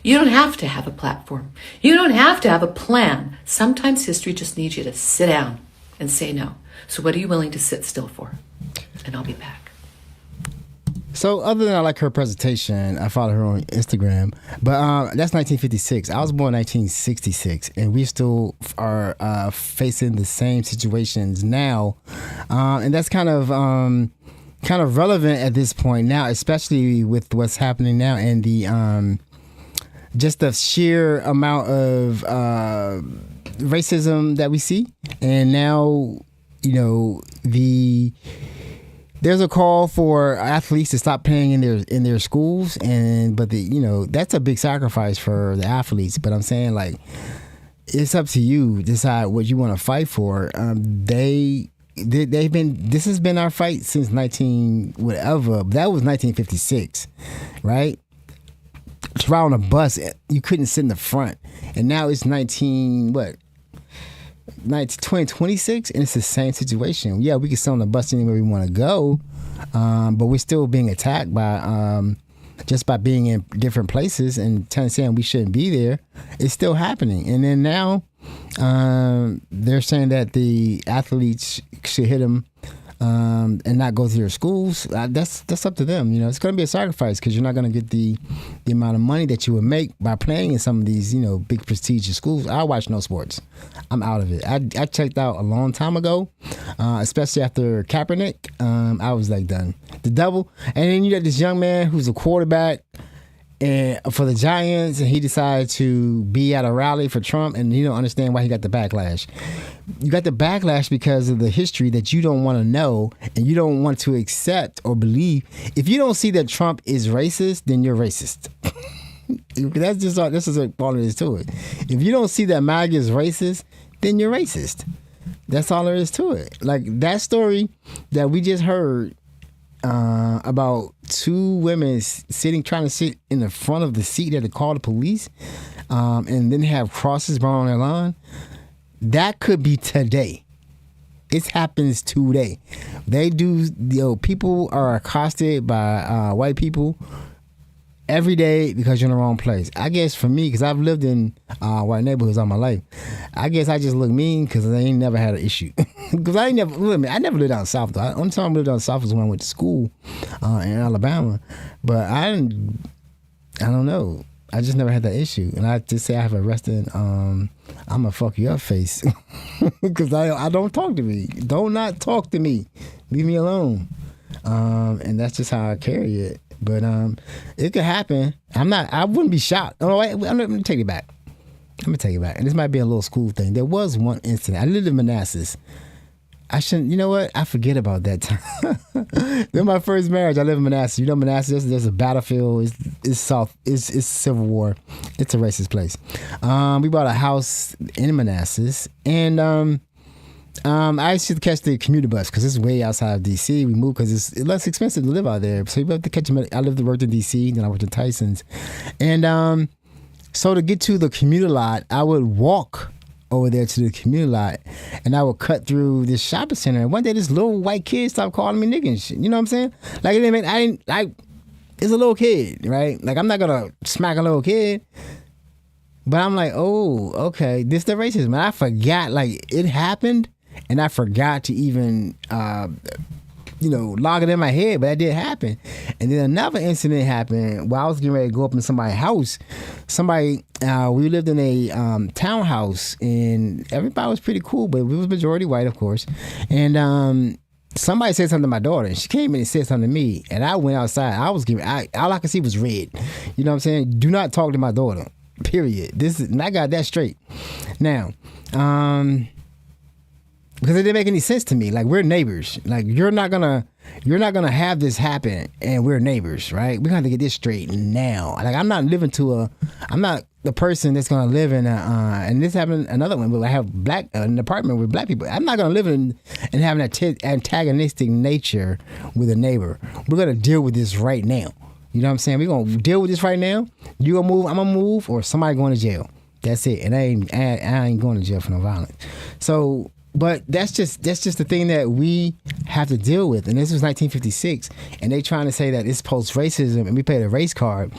You don't have to have a platform. You don't have to have a plan. Sometimes history just needs you to sit down and say no. So what are you willing to sit still for? And I'll be back. So other than I like her presentation, I follow her on Instagram, but that's 1956. I was born in 1966, and we still are facing the same situations now, and that's kind of relevant at this point now, especially with what's happening now and the just the sheer amount of racism that we see, and now there's a call for athletes to stop playing in their schools, but that's a big sacrifice for the athletes. But I'm saying, like, it's up to you to decide what you want to fight for. This has been our fight since 19 whatever. That was 1956, right? To ride on a bus, you couldn't sit in the front, and now it's 2026, and it's the same situation. Yeah, we can sit on the bus anywhere we want to go, but we're still being attacked by just by being in different places and saying we shouldn't be there. It's still happening, and then now they're saying that the athletes should hit them and not go to their schools. That's up to them. It's going to be a sacrifice because you're not going to get the amount of money that you would make by playing in some of these big prestigious schools. I watch no sports. I'm out of it. I checked out a long time ago, especially after Kaepernick. I was like done. The devil. And then you got this young man who's a quarterback and for the Giants, and he decided to be at a rally for Trump, and you don't understand why he got the backlash. You got the backlash because of the history that you don't want to know and you don't want to accept or believe. If you don't see that Trump is racist, then you're racist. That's just all. This is all there is to it. If you don't see that MAGA is racist, then you're racist. That's all there is to it. Like that story that we just heard about 2 women trying to sit in the front of the seat that they call the police, and then have crosses burned on their lawn. That could be today. It happens today. They do. People are accosted by white people every day because you're in the wrong place. I guess for me, because I've lived in white neighborhoods all my life, I guess I just look mean because I ain't never had an issue. Because I never lived down south though. The only time I lived down south was when I went to school in Alabama. But I don't know. I just never had that issue, and I just say I have a resting I'm gonna fuck you up face because I don't talk to me. Do not talk to me. Leave me alone. And that's just how I carry it. But it could happen. I wouldn't be shocked. Oh wait, let me take it back. And this might be a little school thing. There was one incident. I lived in Manassas. I shouldn't. You know what? I forget about that time. Then my first marriage, I lived in Manassas. You know Manassas. There's a battlefield. It's South. It's Civil War. It's a racist place. We bought a house in Manassas, and I used to catch the commuter bus because it's way outside of DC. We moved because it's less expensive to live out there. So you have to catch. I worked in DC, then I worked in Tyson's, and so to get to the commuter lot, I would walk over there to the community lot, and I would cut through this shopping center. And one day, this little white kid started calling me nigga and shit. You know what I'm saying? Like, it didn't mean, I didn't like. It's a little kid, right? Like, I'm not gonna smack a little kid, but I'm like, oh, okay, this the racism. And I forgot, like, it happened, and I forgot to even, log it in my head, but that did happen. And then another incident happened while I was getting ready to go up in somebody's house. We lived in a townhouse, and everybody was pretty cool, but we was majority white, of course. And somebody said something to my daughter, and she came in and said something to me, and I went outside. All I could see was red. You know what I'm saying? Do not talk to my daughter. Period. And I got that straight. Now, because it didn't make any sense to me. Like, we're neighbors. Like, you're not gonna have this happen, and we're neighbors, right? We have to get this straight now. Like, I'm not the person that's gonna live in and this happened another one, but I have an apartment with black people. I'm not gonna live in and have an antagonistic nature with a neighbor. We're gonna deal with this right now. You know what I'm saying? We're gonna deal with this right now. You gonna move, I'm gonna move, or somebody going to jail. That's it. And I ain't going to jail for no violence. So, but that's just the thing that we have to deal with. And this was 1956, and they trying to say that it's post-racism and we play the race card.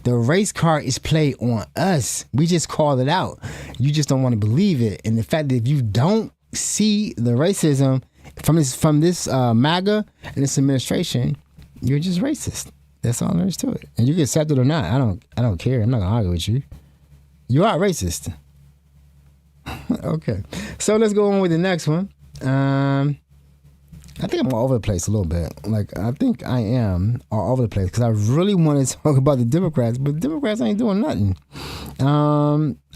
The race card is played on us. We just called it out. You just don't want to believe it. And the fact that if you don't see the racism from this MAGA and this administration, you're just racist. That's all there is to it. And you can accept it or not. I don't care. I'm not gonna argue with you. You are racist. Okay, so let's go on with the next one. I think I'm all over the place a little bit. Like, I think I am all over the place because I really want to talk about the Democrats, but the Democrats ain't doing nothing.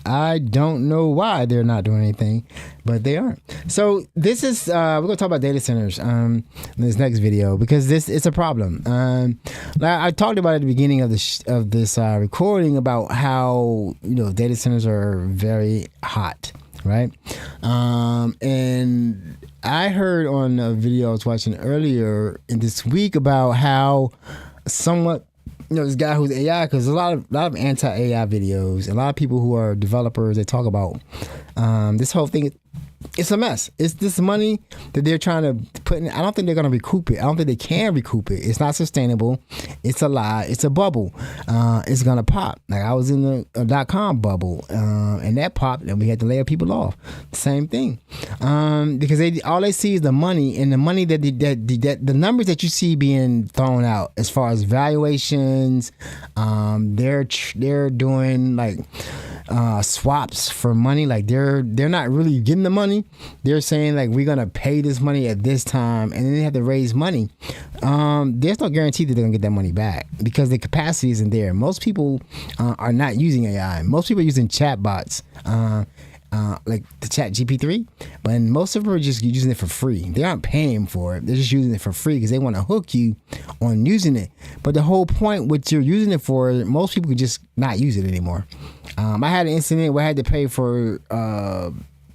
I don't know why they're not doing anything, but they aren't. So this is we're gonna talk about data centers in this next video because it's a problem. I talked about at the beginning of this recording about how data centers are very hot, right? And I heard on a video I was watching earlier in this week about how somewhat. This guy who's AI, because a lot of anti-AI videos, a lot of people who are developers, they talk about this whole thing. It's a mess. It's this money that they're trying to put in. I don't think they're going to recoup it. I don't think they can recoup it. It's not sustainable. It's a lie. It's a bubble. It's going to pop. Like, I was in a .com bubble, and that popped, and we had to lay people off. Same thing. Because all they see is the money, and the money that the numbers that you see being thrown out as far as valuations, they're doing like swaps for money. Like, they're not really getting the money. They're saying, like, we're gonna pay this money at this time, and then they have to raise money. There's no guarantee that they're gonna get that money back because the capacity isn't there. Most people are not using AI. Most people are using chatbots, like the Chat GP3, but most of them are just using it for free. They aren't paying for it. They're just using it for free because they want to hook you on using it. But the whole point, what you're using it for, most people could just not use it anymore. I had an incident where I had to pay for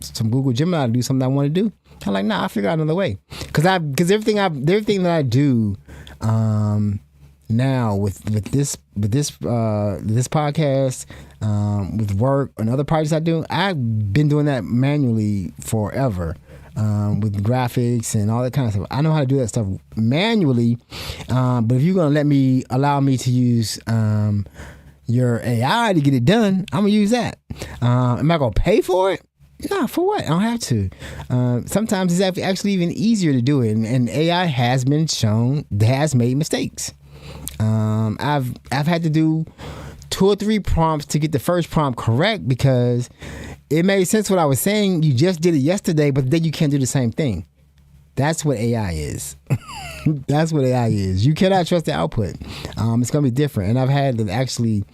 some Google Gemini to do something I want to do. I'm like, nah, I figure out another way. Because everything that I do now with this podcast, with work and other projects I do, I've been doing that manually forever. With graphics and all that kind of stuff. I know how to do that stuff manually. But if you're gonna allow me to use your AI to get it done, I'm gonna use that. Am I gonna pay for it? Nah, for what? I don't have to. Sometimes it's actually even easier to do it, and AI has been shown has made mistakes. I've had to do 2 or 3 prompts to get the first prompt correct because it made sense what I was saying. You just did it yesterday, but then you can't do the same thing. That's what AI is. That's what AI is. You cannot trust the output. It's going to be different. And I've had to actually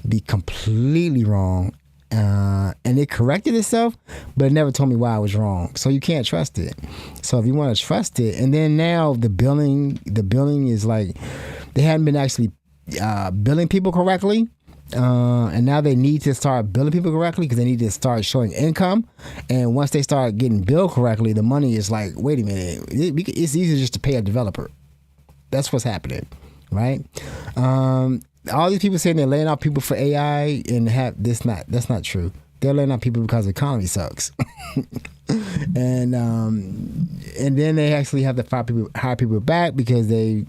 be completely wrong. And it corrected itself, but it never told me why I was wrong. So you can't trust it. So if you want to trust it, and then now the billing is like, they hadn't been actually billing people correctly. And now they need to start billing people correctly because they need to start showing income. And once they start getting billed correctly, the money is like, wait a minute, it's easier just to pay a developer. That's what's happening, right? All these people saying they're laying off people for AI and that's not true. They're letting out people because the economy sucks. And then they actually have to hire people back because they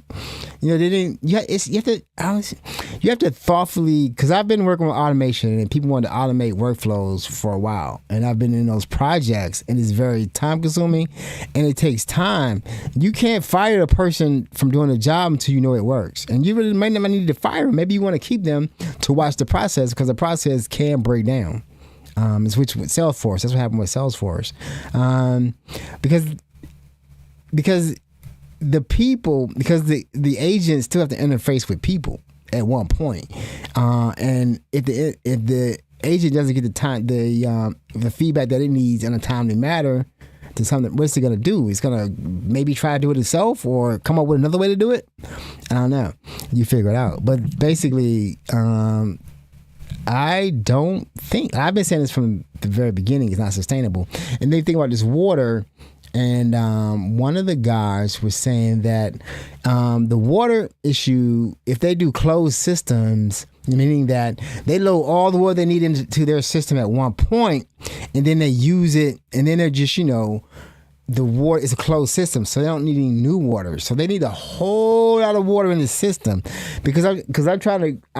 didn't. You have to thoughtfully, because I've been working with automation and people want to automate workflows for a while, and I've been in those projects, and it's very time consuming, and it takes time. You can't fire a person from doing a job until you know it works, and you really might not need to fire them. Maybe you want to keep them to watch the process, because the process can break down. It's which with Salesforce. That's what happened with Salesforce, because the agents still have to interface with people at one point, and if the agent doesn't get the feedback that it needs in a timely manner to something, what's it gonna do? It's gonna maybe try to do it itself or come up with another way to do it. I don't know. You figure it out. But basically, I don't think, I've been saying this from the very beginning, it's not sustainable. And they think about this water, and one of the guys was saying that the water issue, if they do closed systems, meaning that they load all the water they need into their system at one point, and then they use it, and then they're just, the water is a closed system, so they don't need any new water. So they need a whole lot of water in the system, because I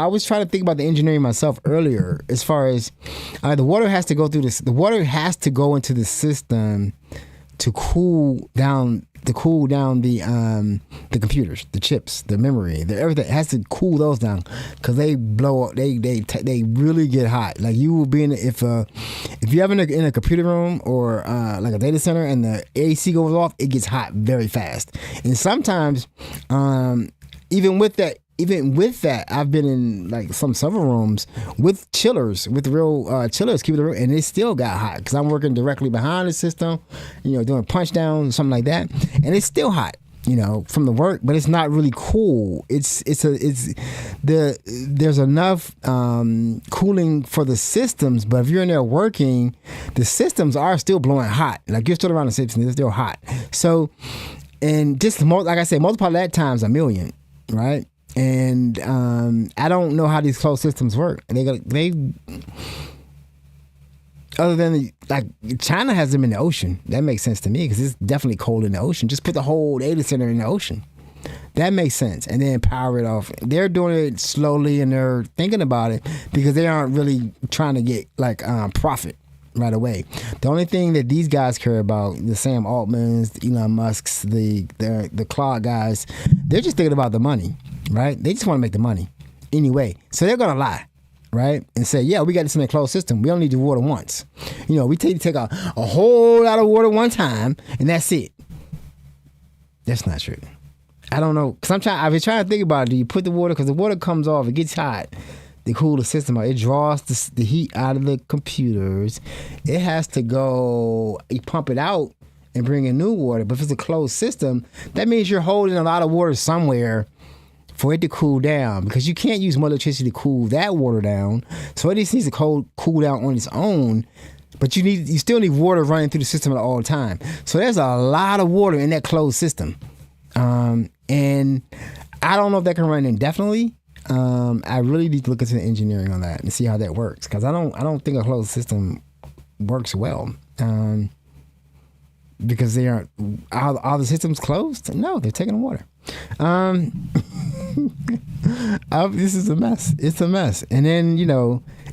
was trying to think about the engineering myself earlier, as far as the water has to go through this. The water has to go into the system to cool down the computers, the chips, the memory, everything. It has to cool those down, because they blow up. They really get hot. Like, you will be if you have in a computer room or like a data center, and the AC goes off, it gets hot very fast. And sometimes even with that, I've been in like some server rooms with chillers, with real chillers, keep it real, and it still got hot, because I'm working directly behind the system, doing punch down, something like that, and it's still hot, from the work, but it's not really cool. There's enough cooling for the systems, but if you're in there working, the systems are still blowing hot. Like, you're still around the system, they're still hot. So, and just like I said, multiply that times 1,000,000, right? And I don't know how these closed systems work. They other than like China has them in the ocean. That makes sense to me, because it's definitely cold in the ocean. Just put the whole data center in the ocean. That makes sense. And then power it off. They're doing it slowly, and they're thinking about it, because they aren't really trying to get like profit right away. The only thing that these guys care about, the Sam Altmans, the Elon Musks, the Claude guys, they're just thinking about the money, right? They just want to make the money anyway. So they're gonna lie, right? And say, yeah, we got this in a closed system. We only do water once. We take a whole lot of water one time, and that's it. That's not true. I don't know, because I've been trying to think about it. Do you put the water, because the water comes off, it gets hot, they cool the system out. It draws the heat out of the computers. It has to go, you pump it out and bring in new water. But if it's a closed system, that means you're holding a lot of water somewhere for it to cool down, because you can't use more electricity to cool that water down. So it just needs to cool down on its own. But you still need water running through the system at all the time. So there's a lot of water in that closed system. And I don't know if that can run indefinitely. I really need to look into the engineering on that and see how that works, because I don't think a closed system works well, because they aren't all the systems closed. No, they're taking the water. This is a mess. It's a mess. And then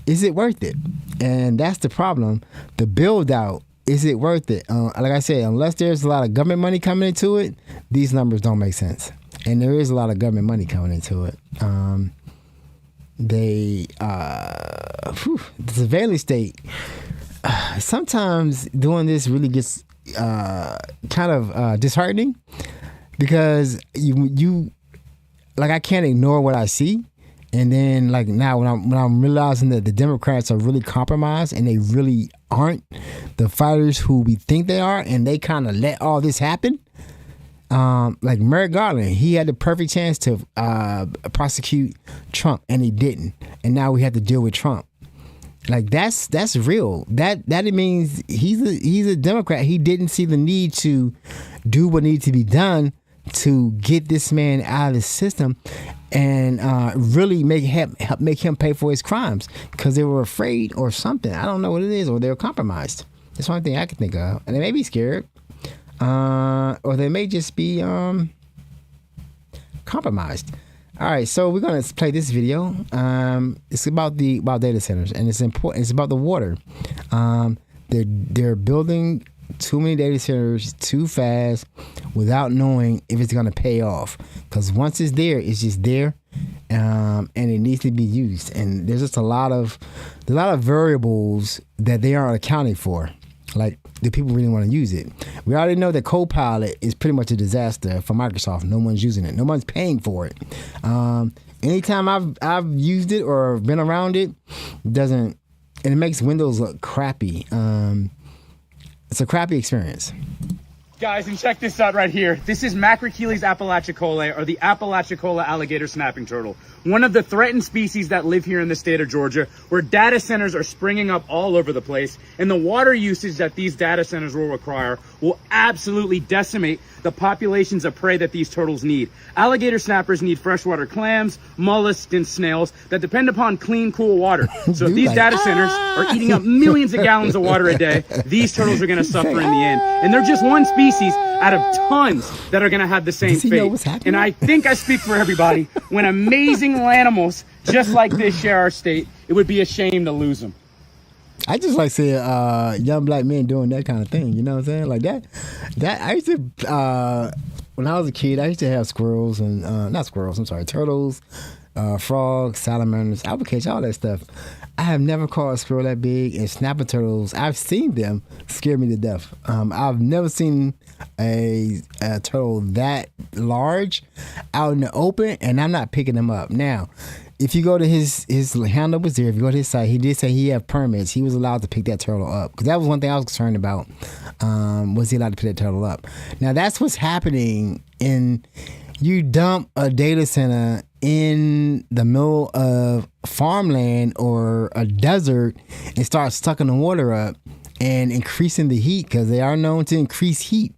is it worth it? And that's the problem. The build out, is it worth it? Like I said, unless there's a lot of government money coming into it, these numbers don't make sense. And there is a lot of government money coming into it. The surveillance state, sometimes doing this really gets kind of disheartening, because you like, I can't ignore what I see. And then like now when I'm realizing that the Democrats are really compromised, and they really aren't the fighters who we think they are, and they kind of let all this happen. Like Merrick Garland, he had the perfect chance to prosecute Trump, and he didn't. And now we have to deal with Trump. Like that's real. That means he's a Democrat. He didn't see the need to do what needed to be done to get this man out of the system. and really make him pay for his crimes because they were afraid or something. I don't know what it is, or they were compromised. That's the only thing I can think of. And they may be scared, or they may just be compromised. All right, so we're gonna play this video. It's about data centers, and it's important. It's about the water. They're building too many data centers too fast without knowing if it's going to pay off. Because once it's there, it's just there, and it needs to be used. And there's just a lot of variables that they aren't accounting for. Like, do people really want to use it? We already know that Copilot is pretty much a disaster for Microsoft. No one's using it. No one's paying for it. Anytime I've used it or been around it, and it makes Windows look crappy. It's a crappy experience. Guys, and check this out right here. This is Macrocheles apalachicola, or the Apalachicola alligator snapping turtle. One of the threatened species that live here in the state of Georgia, where data centers are springing up all over the place, and the water usage that these data centers will require will absolutely decimate the populations of prey that these turtles need. Alligator snappers need freshwater clams, mollusks, and snails that depend upon clean, cool water. So if these data centers are eating up millions of gallons of water a day, these turtles are going to suffer in the end. And they're just one species out of tons that are going to have the same fate. And I think I speak for everybody. When amazing animals just like this share our state, it would be a shame to lose them. I just like seeing young black men doing that kind of thing. You know what I'm saying? Like that I used to, when I was a kid, I used to have squirrels and, turtles, frogs, salamanders. I would catch all that stuff. I have never caught a squirrel that big, and snapper turtles, I've seen them scare me to death. I've never seen a turtle that large out in the open, and I'm not picking them up. Now, if you go to his handle was there, if you go to his site, he did say he had permits. He was allowed to pick that turtle up, because that was one thing I was concerned about. Was he allowed to pick that turtle up? Now, that's what's happening you dump a data center in the middle of farmland or a desert and start sucking the water up and increasing the heat, because they are known to increase heat.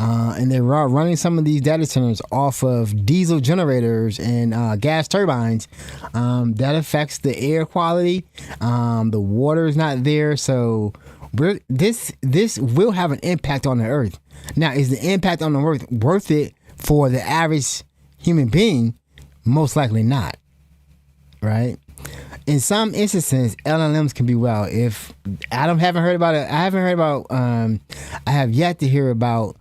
And they're running some of these data centers off of diesel generators and gas turbines. That affects the air quality. The water is not there. So this will have an impact on the earth. Now, is the impact on the earth worth it for the average human being? Most likely not, right? In some instances, LLMs can be well. If I haven't heard about it, I have yet to hear about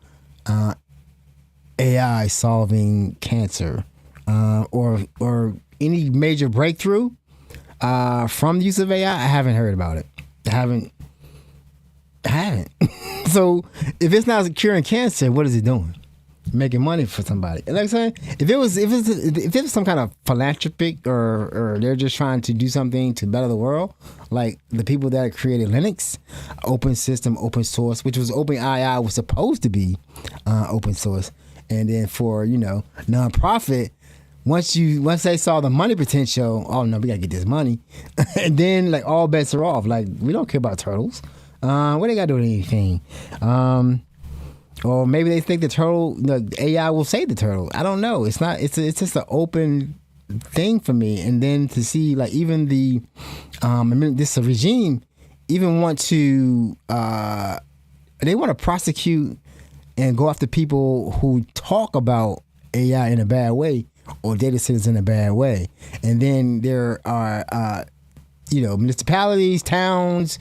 AI solving cancer or any major breakthrough from the use of AI. I haven't heard about it. I haven't. So if it's not curing cancer, what is it doing? Making money for somebody. And like I said, if it was some kind of philanthropic or they're just trying to do something to better the world, like the people that created Linux, open system, open source, which was OpenAI was supposed to be open source, and then for nonprofit, once they saw the money potential, oh no, we gotta get this money, and then like all bets are off. Like, we don't care about turtles. What they got to do with anything? Or maybe they think the AI will save the turtle. I don't know. It's not. It's just an open thing for me. And then to see like even this regime even want to they want to prosecute and go after people who talk about AI in a bad way or data centers in a bad way. And then there are municipalities, towns,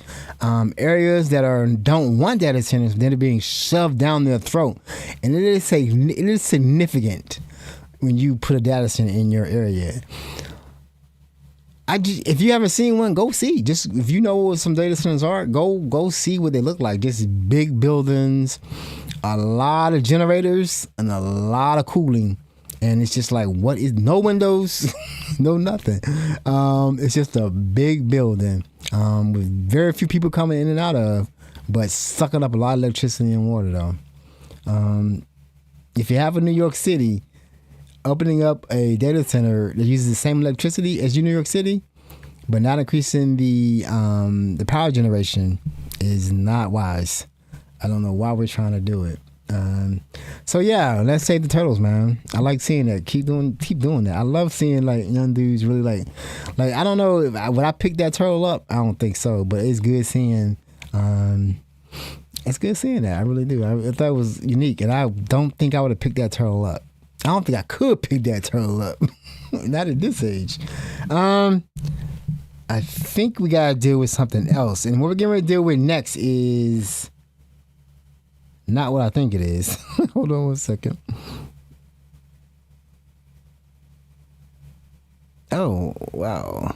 areas that don't want data centers, that are being shoved down their throat. And it is significant when you put a data center in your area. If you haven't seen one, go see. Just if you know what some data centers are, go see what they look like. Just big buildings, a lot of generators, and a lot of cooling. And it's just like, what is no windows, no nothing. It's just a big building with very few people coming in and out of, but sucking up a lot of electricity and water though. If you have a New York City, opening up a data center that uses the same electricity as New York City, but not increasing the power generation is not wise. I don't know why we're trying to do it. So yeah, let's save the turtles, man. I like seeing that. Keep doing that. I love seeing like young dudes really like I don't know if would I pick that turtle up. I don't think so, but it's good seeing. It's good seeing that. I really do. I thought it was unique, and I don't think I would have picked that turtle up. I don't think I could pick that turtle up, not at this age. I think we gotta deal with something else, and what we're getting ready to deal with next is not what I think it is. Hold on one second. Oh, wow.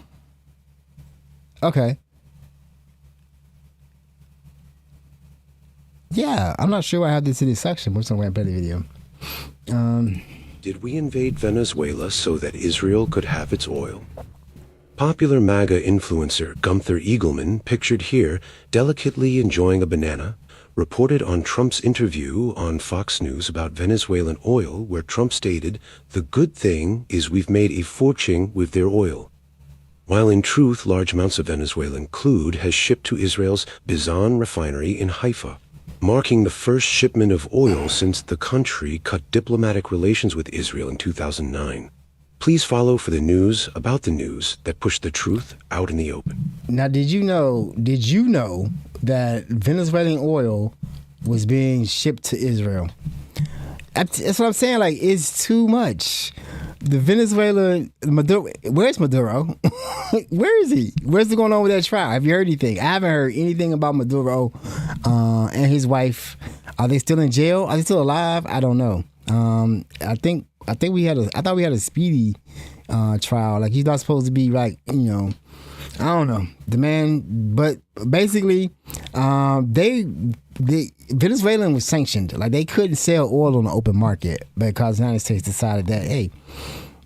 Okay. Yeah, I'm not sure why I have this in this section. We're talking about a better video. Did we invade Venezuela so that Israel could have its oil? Popular MAGA influencer Gunther Eagleman, pictured here, delicately enjoying a banana, reported on Trump's interview on Fox News about Venezuelan oil, where Trump stated, "The good thing is we've made a fortune with their oil." While in truth, large amounts of Venezuelan crude has shipped to Israel's Bizan refinery in Haifa, marking the first shipment of oil since the country cut diplomatic relations with Israel in 2009. Please follow for the news about the news that pushed the truth out in the open. Now, did you know that Venezuelan oil was being shipped to Israel? That's what I'm saying. Like, it's too much. The Venezuelan Maduro. Where's Maduro? Where is he? Where's it going on with that trial? Have you heard anything? I haven't heard anything about Maduro and his wife. Are they still in jail? Are they still alive? I don't know. I thought we had a speedy trial. Like, he's not supposed to be like, I don't know, the man. But basically, the Venezuelan was sanctioned. Like, they couldn't sell oil on the open market because the United States decided that, hey,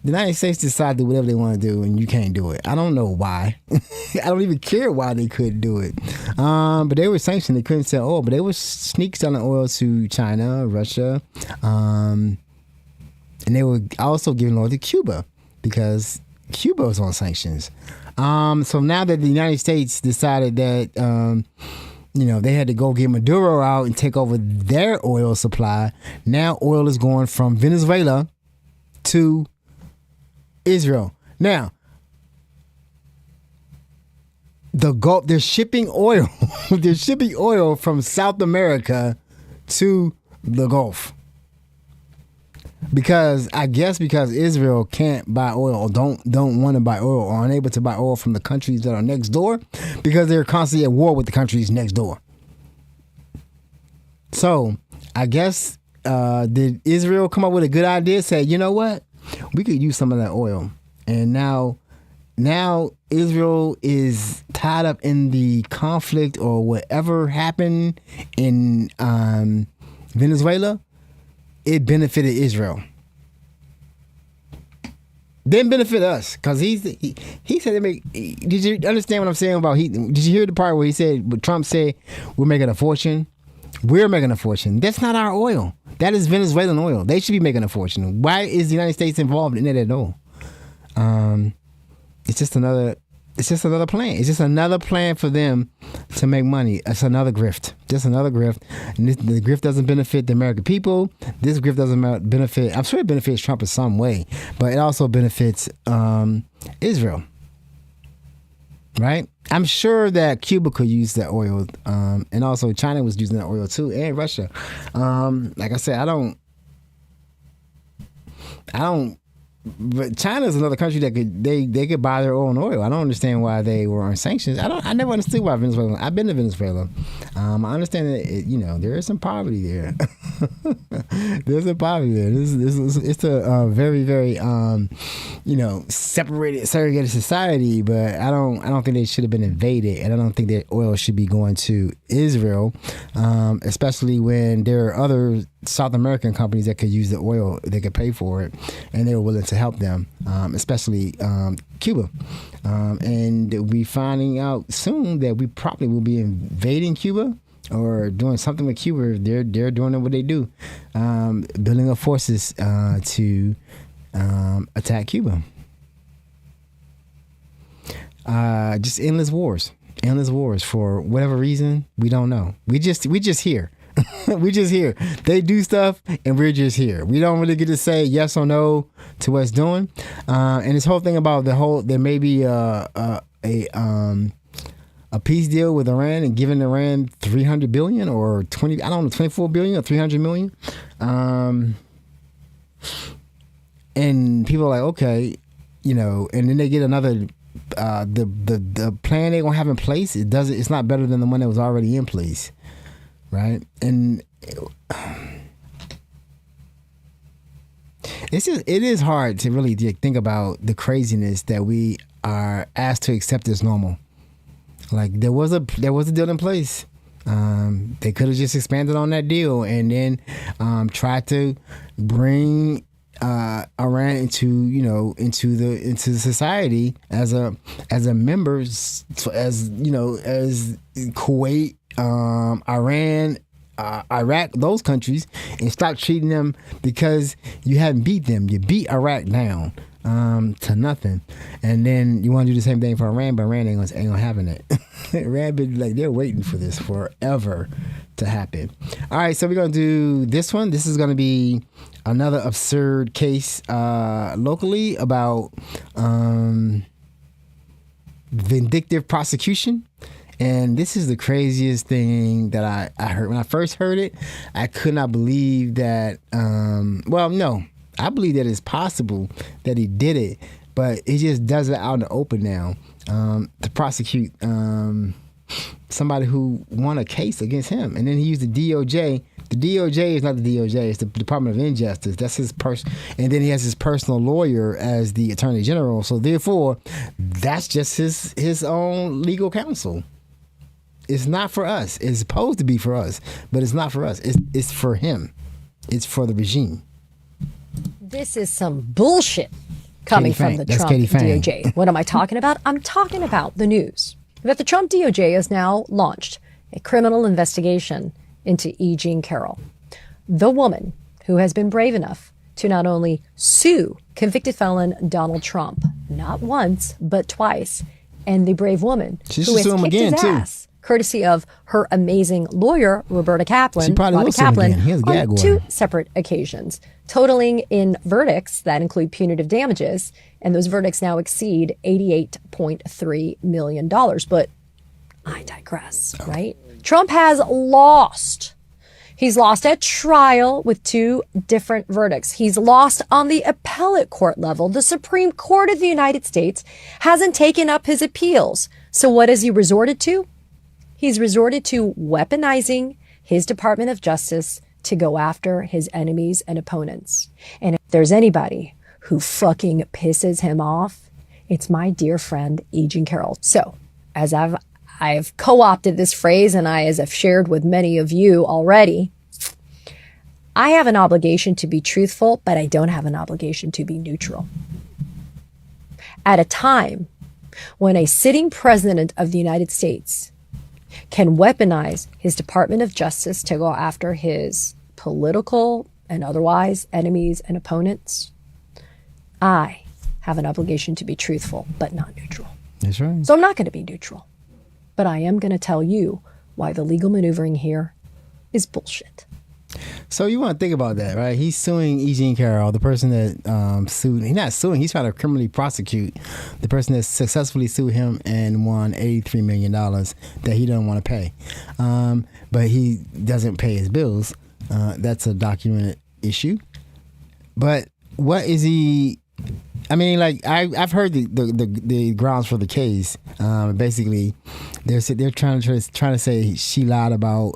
the United States decided to do whatever they want to do, and you can't do it. I don't know why. I don't even care why they couldn't do it. But they were sanctioned. They couldn't sell oil, but they were sneak selling oil to China, Russia, and they were also giving oil to Cuba because Cuba was on sanctions. So now that the United States decided that, they had to go get Maduro out and take over their oil supply, now oil is going from Venezuela to Israel. Now, the Gulf, they're shipping oil. They're shipping oil from South America to the Gulf. Because Israel can't buy oil or don't want to buy oil or unable to buy oil from the countries that are next door because they're constantly at war with the countries next door. So I guess did Israel come up with a good idea? Say, you know what? We could use some of that oil. And now Israel is tied up in the conflict or whatever happened in Venezuela. It benefited Israel. Didn't benefit us because he said did you understand what I'm saying about did you hear the part where he said, Trump said, we're making a fortune? We're making a fortune. That's not our oil. That is Venezuelan oil. They should be making a fortune. Why is the United States involved in it at all? It's just another plan. It's just another plan for them to make money. It's another grift. Just another grift. And the grift doesn't benefit the American people. This grift doesn't benefit, I'm sure it benefits Trump in some way, but it also benefits Israel. Right? I'm sure that Cuba could use that oil. And also China was using that oil too, and Russia. Like I said, I don't but China is another country that they could buy their own oil. I don't understand why they were on sanctions. I never understood why Venezuela. I've been to Venezuela. I understand that there is some poverty there. There's some poverty there. It's a very very segregated society. But I don't think they should have been invaded, and I don't think that oil should be going to Israel, especially when there are other South American companies that could use the oil. They could pay for it, and they were willing to help them, especially Cuba. And we're finding out soon that we probably will be invading Cuba or doing something with Cuba. They're doing what they do, building up forces to attack Cuba. Just endless wars for whatever reason we don't know. We just hear. We just here. They do stuff, and we're just here. We don't really get to say yes or no to what's doing. And this whole thing about there may be a peace deal with Iran and giving Iran $300 billion or 24 billion or 300 million. And people are like, okay, and then they get another. The plan they're gonna have in place, it's not better than the one that was already in place, right? And it is hard to really think about the craziness that we are asked to accept as normal. Like there was a deal in place. They could have just expanded on that deal and then tried to bring Iran into society as a member, as Kuwait, Iran, Iraq, those countries, and stop treating them because you haven't beat them. You beat Iraq down to nothing, and then you want to do the same thing for Iran, but Iran ain't gonna having it. Iran been like they're waiting for this forever to happen. All right, so we're gonna do this one. This is gonna be another absurd case locally about vindictive prosecution. And this is the craziest thing that I heard. When I first heard it, I could not believe that, I believe that it's possible that he did it, but he just does it out in the open now to prosecute somebody who won a case against him. And then he used the DOJ. The DOJ is not the DOJ, it's the Department of Injustice. That's his and then he has his personal lawyer as the Attorney General. So therefore, that's just his own legal counsel. It's not for us. It's supposed to be for us, but it's not for us. It's for him. It's for the regime. This is some bullshit coming from the Trump DOJ. What am I talking about? I'm talking about the news that the Trump DOJ has now launched a criminal investigation into E. Jean Carroll, the woman who has been brave enough to not only sue convicted felon Donald Trump, not once, but twice, and the brave woman who has kicked his ass, courtesy of her amazing lawyer, Roberta Kaplan, on 2 separate occasions, totaling in verdicts that include punitive damages, and those verdicts now exceed $88.3 million. But I digress, right? Trump has lost. He's lost at trial with 2 different verdicts. He's lost on the appellate court level. The Supreme Court of the United States hasn't taken up his appeals. So what has he resorted to? He's resorted to weaponizing his Department of Justice to go after his enemies and opponents. And if there's anybody who fucking pisses him off, it's my dear friend, E. Jean Carroll. So, as I've co-opted this phrase, and as I've shared with many of you already, I have an obligation to be truthful, but I don't have an obligation to be neutral. At a time when a sitting president of the United States can weaponize his Department of Justice to go after his political and otherwise enemies and opponents, I have an obligation to be truthful, but not neutral. That's right. So I'm not going to be neutral, but I am going to tell you why the legal maneuvering here is bullshit. So you want to think about that, right? He's suing E. Jean Carroll, the person that sued. He's not suing. He's trying to criminally prosecute the person that successfully sued him and won $83 million that he doesn't want to pay. But he doesn't pay his bills. That's a documented issue. But what is he... I mean, like I've heard the grounds for the case. Basically, they're trying to say she lied about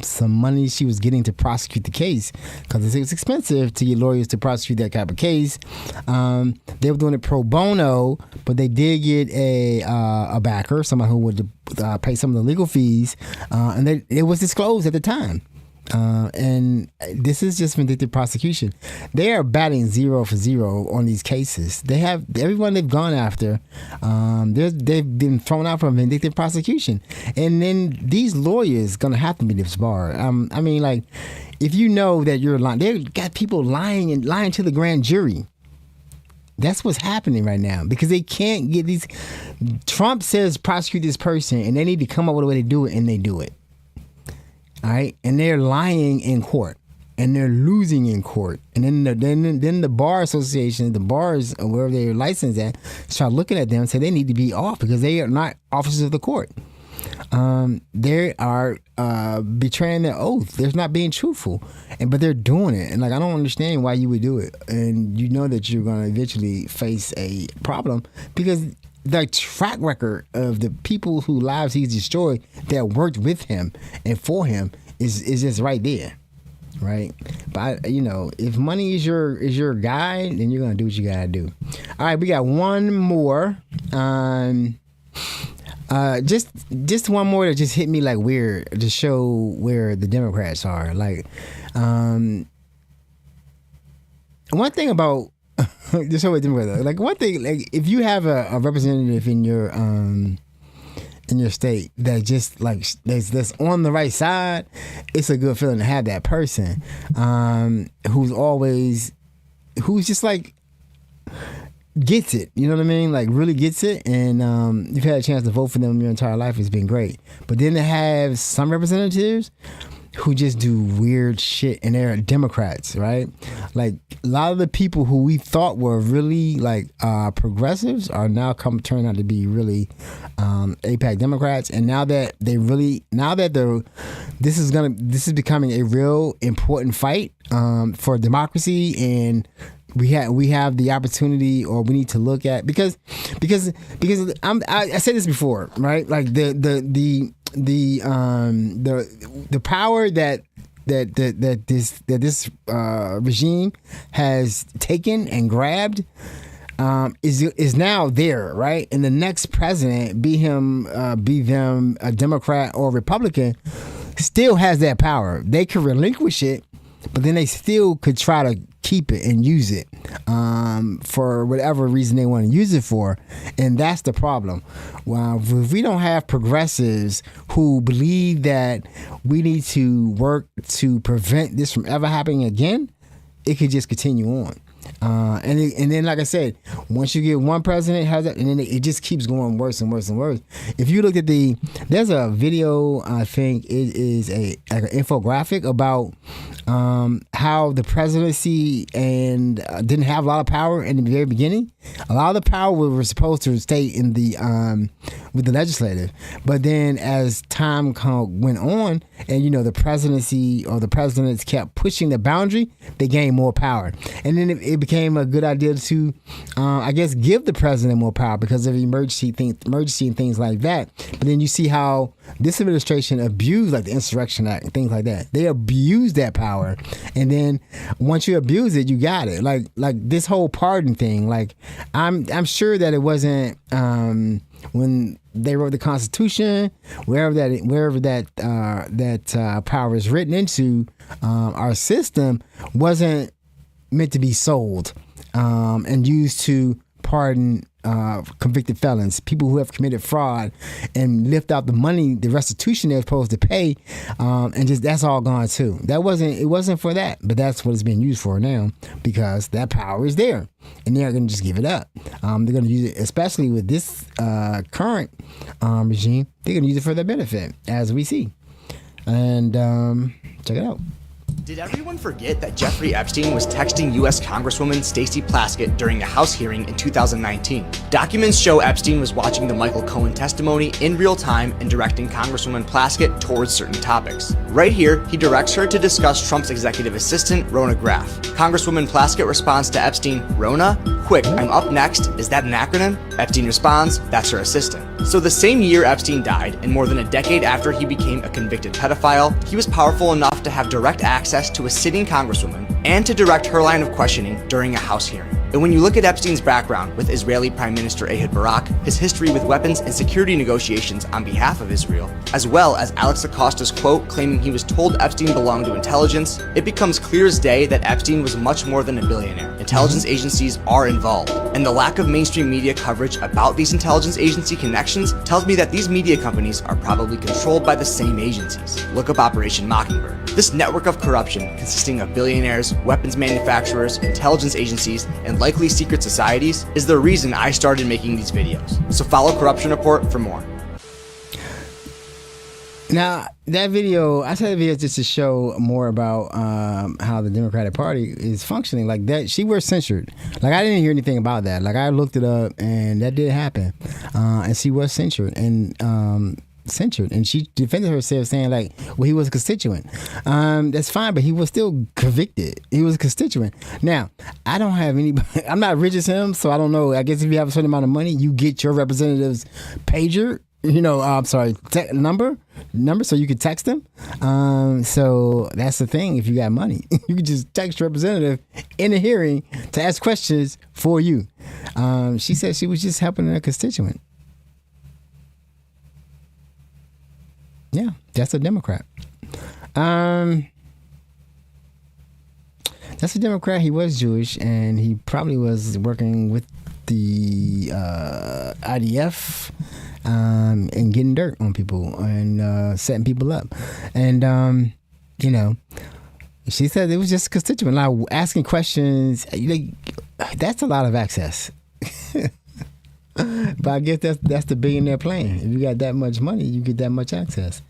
some money she was getting to prosecute the case because it's expensive to get lawyers to prosecute that type of case. They were doing it pro bono, but they did get a backer, somebody who would pay some of the legal fees, and it was disclosed at the time. And this is just vindictive prosecution. They are batting 0 for 0 on these cases. They have everyone they've gone after. They've been thrown out for vindictive prosecution, and then these lawyers gonna have to be disbarred. I mean, like, if you know that you're lying, they've got people lying to the grand jury. That's what's happening right now because they can't get these. Trump says prosecute this person, and they need to come up with a way to do it, and they do it. All right? And they're lying in court, and they're losing in court. And then the bar association, the bars, or wherever they're licensed at, start looking at them and say they need to be off because they are not officers of the court. They are betraying their oath. They're not being truthful, but they're doing it. And like, I don't understand why you would do it. And you know that you're going to eventually face a problem because the track record of the people whose lives he's destroyed that worked with him and for him is just right there. Right, but if money is your guide, then you're gonna do what you gotta do. All right, we got one more. Just one more that just hit me like weird to show where the Democrats are. Like, one thing about just show what Democrats are. Like, one thing, like if you have a representative in your state that just like that's on the right side, it's a good feeling to have that person who's just like gets it, you know what I mean, like really gets it, and you've had a chance to vote for them your entire life. It's been great. But then to have some representatives who just do weird shit, and they're Democrats, right? Like a lot of the people who we thought were really like progressives are now turn out to be really AIPAC Democrats. And now that this is becoming a real important fight for democracy, and we have the opportunity, or we need to look at because I said this before, right? Like the power that this regime has taken and grabbed is now there, right? And the next president, be them a Democrat or Republican, still has that power. They could relinquish it, but then they still could try to keep it and use it for whatever reason they want to use it for. And that's the problem. Well, if we don't have progressives who believe that we need to work to prevent this from ever happening again, it could just continue on. And then, like I said, once you get one president has that, and then it just keeps going worse and worse and worse. If you look at there's a video, I think it is like an infographic about how the presidency and didn't have a lot of power in the very beginning. A lot of the power was supposed to stay in the with the legislative, but then as time went on, and the presidency or the presidents kept pushing the boundary, they gained more power, and then it became a good idea to, I guess, give the president more power because of emergency and things like that. But then you see how this administration abused, like the Insurrection Act and things like that. They abused that power, and then once you abuse it, you got it. Like this whole pardon thing. Like I'm sure that it wasn't when they wrote the Constitution, wherever that power is written into our system, wasn't meant to be sold and used to pardon convicted felons, people who have committed fraud, and lift out the money, the restitution they're supposed to pay, and just that's all gone too. It wasn't for that, but that's what it's being used for now because that power is there, and they're going to just give it up. They're going to use it, especially with this current regime. They're going to use it for their benefit, as we see. And check it out. Did everyone forget that Jeffrey Epstein was texting U.S. Congresswoman Stacey Plaskett during a House hearing in 2019? Documents show Epstein was watching the Michael Cohen testimony in real time and directing Congresswoman Plaskett towards certain topics. Right here, he directs her to discuss Trump's executive assistant, Rona Graff. Congresswoman Plaskett responds to Epstein, "Rona? Quick, I'm up next. Is that an acronym?" Epstein responds, "That's her assistant." So the same year Epstein died, and more than a decade after he became a convicted pedophile, he was powerful enough to have direct access to a sitting congresswoman and to direct her line of questioning during a House hearing. And when you look at Epstein's background with Israeli Prime Minister Ehud Barak, his history with weapons and security negotiations on behalf of Israel, as well as Alex Acosta's quote claiming he was told Epstein belonged to intelligence, it becomes clear as day that Epstein was much more than a billionaire. Intelligence agencies are involved, and the lack of mainstream media coverage about these intelligence agency connections tells me that these media companies are probably controlled by the same agencies. Look up Operation Mockingbird. This network of corruption, consisting of billionaires, weapons manufacturers, intelligence agencies, and likely secret societies, is the reason I started making these videos. So follow Corruption Report for more. Now that video, I saw the video just to show more about how the Democratic Party is functioning. Like that, she was censured. Like I didn't hear anything about that. Like I looked it up, and that did happen. And she was censured, and she defended herself, saying like, "Well, he was a constituent. That's fine, but he was still convicted. He was a constituent." Now, I don't have anybody. I'm not rich as him, so I don't know. I guess if you have a certain amount of money, you get your representative's pager. Number, so you could text them. So that's the thing. If you got money, you can just text your representative in a hearing to ask questions for you. She said she was just helping a constituent. Yeah, that's a Democrat. That's a Democrat. He was Jewish, and he probably was working with the IDF and getting dirt on people and setting people up. And, she said it was just a constituent. Like asking questions, that's a lot of access. But I guess that's the billionaire plan. If you got that much money, you get that much access.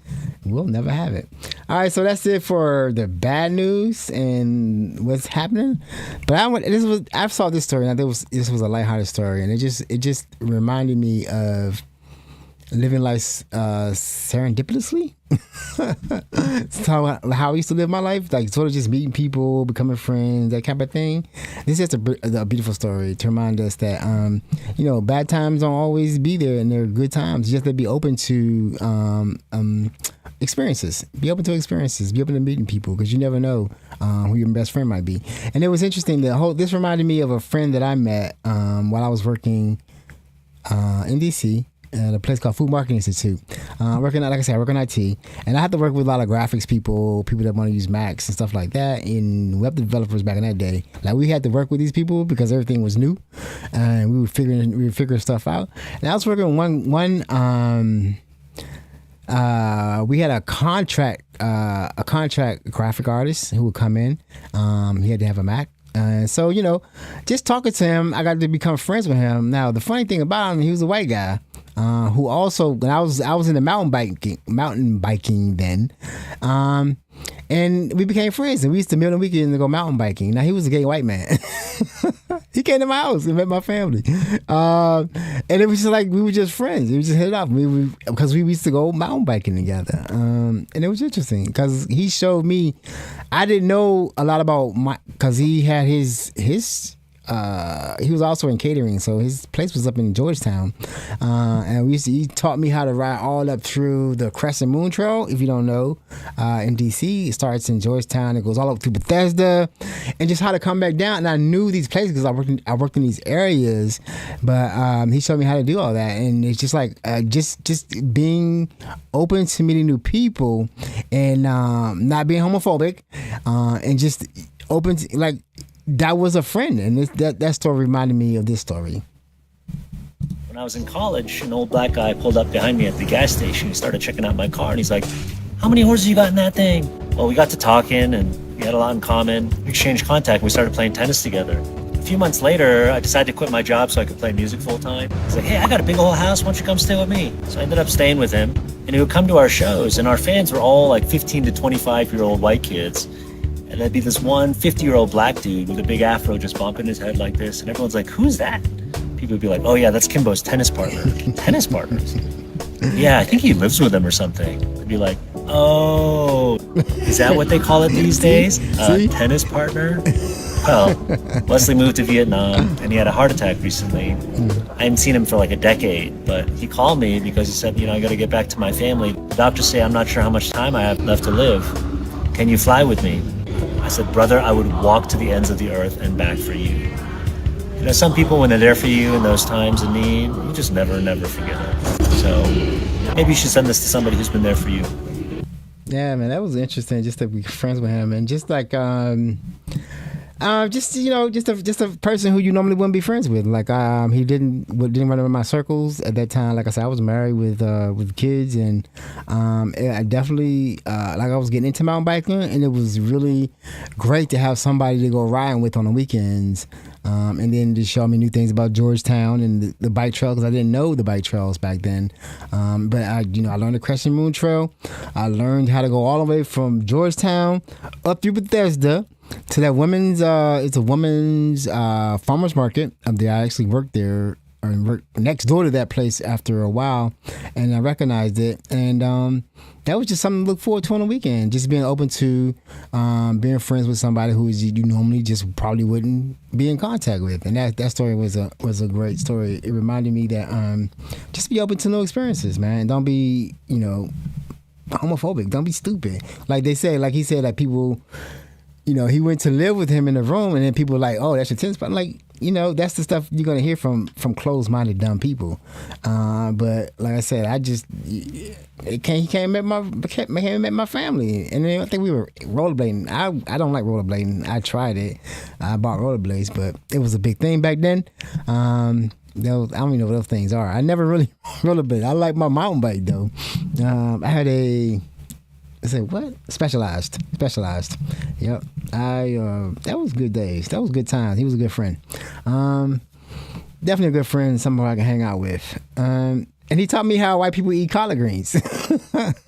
We'll never have it. All right, so that's it for the bad news and what's happening. But I saw this story, and this was a lighthearted story, and it just reminded me of living life serendipitously. So how I used to live my life, like sort of just meeting people, becoming friends, that kind of thing. This is just a beautiful story to remind us that bad times don't always be there, and they're good times. You have to be open to experiences. Be open to experiences. Be open to meeting people, because you never know who your best friend might be. And it was interesting. This reminded me of a friend that I met while I was working in DC. At a place called Food Marketing Institute. I work in IT, and I had to work with a lot of graphics people that want to use Macs and stuff like that, and web developers back in that day. Like we had to work with these people because everything was new, and we were figuring stuff out. And I was working with one. We had a contract graphic artist who would come in. He had to have a Mac. So just talking to him, I got to become friends with him. Now the funny thing about him, he was a white guy. Who also, when I was into mountain biking then, and we became friends, and we used to meet on the weekend to go mountain biking. Now he was a gay white man. He came to my house and met my family, and it was just like we were just friends. We just hit it off because we used to go mountain biking together, and it was interesting because he showed me. I didn't know a lot about because he had his. He was also in catering, so his place was up in Georgetown, and he taught me how to ride all up through the Crescent Moon Trail. If you don't know, in DC, it starts in Georgetown, it goes all up to Bethesda, and just how to come back down. And I knew these places because I worked in these areas, but he showed me how to do all that, and it's just like just being open to meeting new people, and not being homophobic, and just open to like. That was a friend, and that story reminded me of this story. When I was in college, an old black guy pulled up behind me at the gas station. He started checking out my car, and he's like, "How many horses you got in that thing?" Well, we got to talking, and we had a lot in common. We exchanged contact, and we started playing tennis together. A few months later, I decided to quit my job so I could play music full time. He's like, "Hey, I got a big old house. Why don't you come stay with me?" So I ended up staying with him, and he would come to our shows, and our fans were all like 15 to 25-year-old white kids. And there'd be this one 50-year-old black dude with a big afro just bumping his head like this. And everyone's like, "Who's that?" People would be like, "Oh, yeah, that's Kimbo's tennis partner." Tennis partners? Yeah, I think he lives with them or something. I'd be like, "Oh, is that what they call it these days? Tennis partner?" Well, Wesley moved to Vietnam, and he had a heart attack recently. I hadn't seen him for like a decade, but he called me because he said, I got to get back to my family. The doctors say I'm not sure how much time I have left to live. Can you fly with me? I said, "Brother, I would walk to the ends of the earth and back for you." Some people, when they're there for you in those times of need, you just never forget it. So maybe you should send this to somebody who's been there for you. Yeah, man, that was interesting just to be friends with him, and just like just a person who you normally wouldn't be friends with. Like he didn't run in my circles at that time. Like I said, I was married with kids, and I definitely I was getting into mountain biking, and it was really great to have somebody to go riding with on the weekends. and then just show me new things about Georgetown and the bike trail, because I didn't know the bike trails back then. But I learned the Crescent Moon Trail. I learned how to go all the way from Georgetown up through Bethesda to that women's. It's a women's farmers market. I actually worked there. Or worked next door to that place after a while, and I recognized it, and that was just something to look forward to on the weekend. Just being open to being friends with somebody who you normally just probably wouldn't be in contact with, and that story was a great story. It reminded me that just be open to new experiences, man. Don't be homophobic. Don't be stupid. Like they say, like he said, that people, he went to live with him in the room, and then people were like, oh, that's your tennis spot. Like, that's the stuff you're gonna hear from closed-minded dumb people. But like I said, he came and met my family, and then I think we were rollerblading. I don't like rollerblading. I tried it. I bought rollerblades, but it was a big thing back then. I don't even know what those things are. I never really rollerbladed. I like my mountain bike though. I had I said, what? Specialized. Yep. That was good days. That was good times. He was a good friend. Definitely a good friend, someone I can hang out with. And he taught me how white people eat collard greens.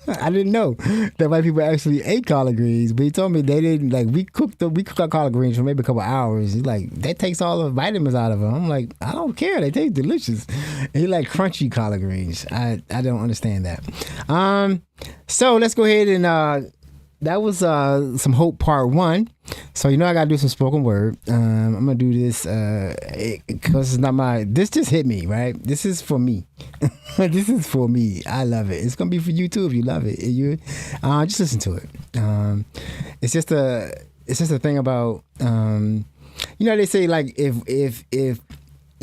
I didn't know that white people actually ate collard greens, but he told me they didn't. Like, we cooked our collard greens for maybe a couple hours. He's like, that takes all the vitamins out of them. I'm like, I don't care. They taste delicious. And he like crunchy collard greens. I don't understand that. So let's go ahead and that was some Hope Part 1. So I gotta do some spoken word. I'm gonna do this because it's not this just hit me, right? This is for me. This is for me. I love it. It's gonna be for you too if you love it. Just listen to it. It's just a thing about they say, like, if they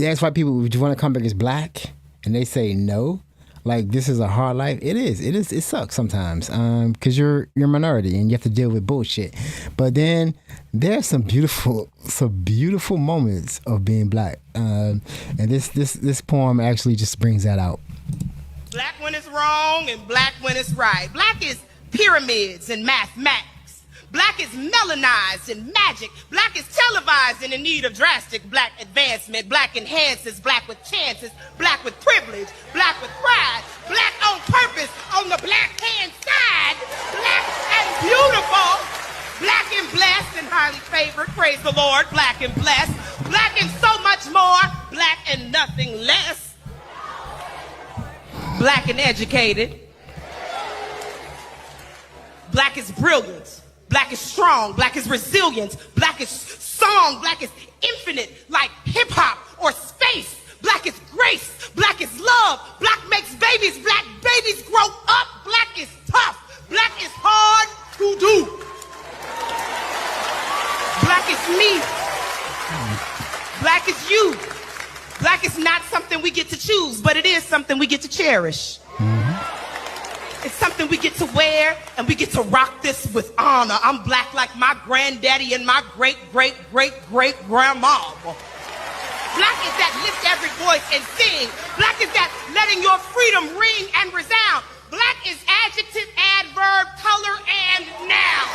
ask white people, would you want to come back as black, and they say no. Like, this is a hard life. It is. It sucks sometimes because you're a minority and you have to deal with bullshit. But then there's some beautiful moments of being black. And this poem actually just brings that out. Black when it's wrong and black when it's right. Black is pyramids and mathematics. Black is melanized in magic. Black is televised and in need of drastic black advancement. Black enhances, black with chances, black with privilege, black with pride, black on purpose on the black hand side, black and beautiful, black and blessed and highly favored, praise the Lord, black and blessed, black and so much more, black and nothing less, black and educated, black is brilliance. Black is strong, black is resilience, black is song, black is infinite, like hip-hop or space. Black is grace, black is love, black makes babies, black babies grow up, black is tough, black is hard to do. Black is me, black is you. Black is not something we get to choose, but it is something we get to cherish. It's something we get to wear, and we get to rock this with honor. I'm black like my granddaddy and my great-great-great-great-grandma. Black is that lift every voice and sing. Black is that letting your freedom ring and resound. Black is adjective, adverb, color, and noun.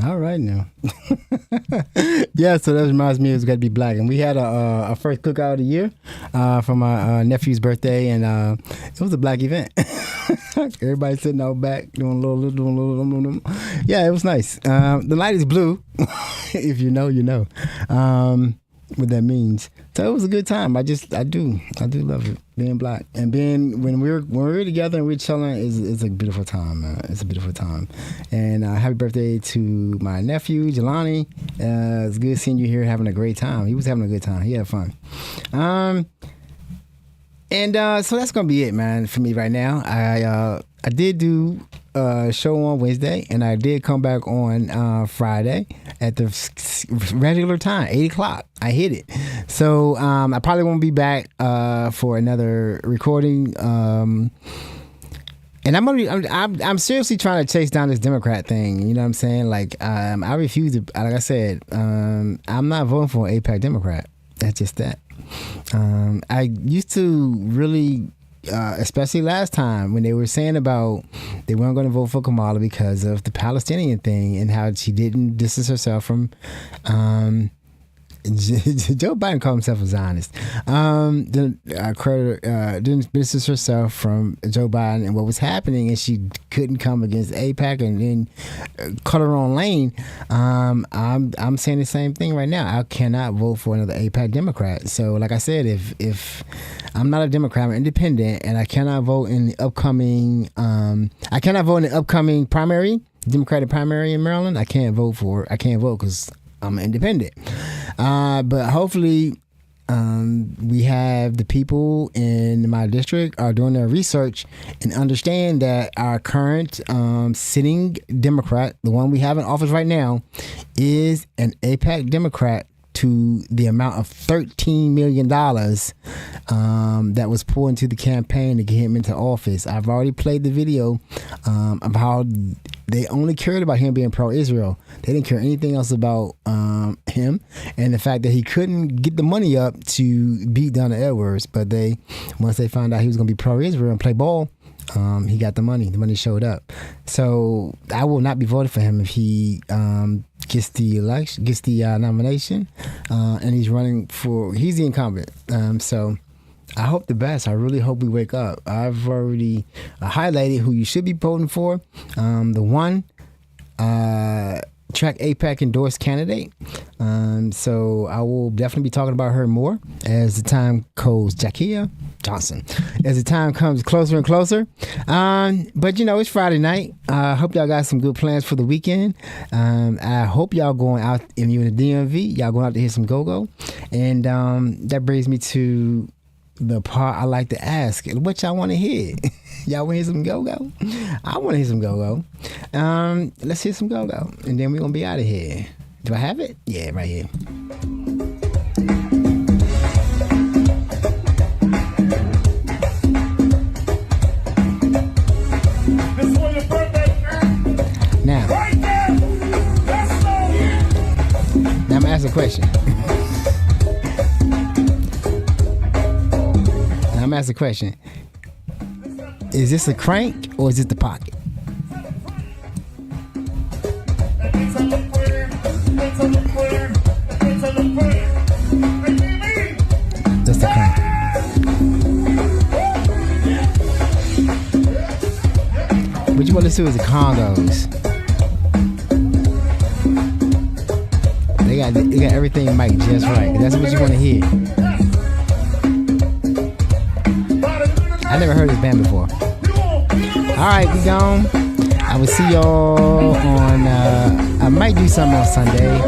All right now. Yeah, so that reminds me, it's got to be black. And we had a first cookout of the year for my nephew's birthday, and it was a black event. Everybody sitting out back doing a little. Yeah, it was nice. The light is blue. If you know, you know what that means. So it was a good time. I do love it, being black, and being when we're together and we're chilling is a beautiful time, man. It's a beautiful time. And happy birthday to my nephew Jelani. It's good seeing you here having a great time. He was having a good time. He had fun. So that's gonna be it, man, for me right now. I did do a show on Wednesday, and I did come back on Friday at the regular time, 8 o'clock. I hit it. So I probably won't be back for another recording. And I'm seriously trying to chase down this Democrat thing. You know what I'm saying? Like, I refuse to. Like I said, I'm not voting for an AIPAC Democrat. That's just that. I used to really especially last time when they were saying about they weren't going to vote for Kamala because of the Palestinian thing and how she didn't distance herself from Joe Biden called himself a Zionist. Didn't distance herself from Joe Biden and what was happening, and she couldn't come against AIPAC and then cut her own lane. I'm saying the same thing right now. I cannot vote for another AIPAC Democrat. So, like I said, if I'm not a Democrat, I'm independent, and I cannot vote in the upcoming primary, Democratic primary in Maryland. I can't vote because I'm independent. But hopefully we have the people in my district are doing their research and understand that our current sitting Democrat, the one we have in office right now, is an AIPAC Democrat to the amount of $13 million that was poured into the campaign to get him into office. I've already played the video of how they only cared about him being pro-Israel. They didn't care anything else about him and the fact that he couldn't get the money up to beat Donna Edwards. But once they found out he was going to be pro-Israel and play ball, he got the money. The money showed up. So I will not be voting for him if he gets the nomination, and he's the incumbent. So I hope the best. I really hope we wake up. I've already highlighted who you should be voting for. The one track AIPAC endorsed candidate. So I will definitely be talking about her more as the time goes. Jakia Johnson. As the time comes closer and closer. But it's Friday night. I hope y'all got some good plans for the weekend. I hope y'all going out, if you're in the DMV, y'all going out to hit some go-go. And that brings me to the part I like to ask, what y'all want to hear? Y'all want to hear some go-go? I want to hear some go-go. Let's hear some go-go, and then we're going to be out of here. Do I have it? Yeah, right here. Now I'm going to ask a question. I'm asking a question. Is this a crank or is this the pocket? That's the crank. What you want to listen to is the Congos. They got everything mic'd just right. That's what you want to hear. I never heard this band before. Alright, we gone. I will see y'all on I might do something on Sunday.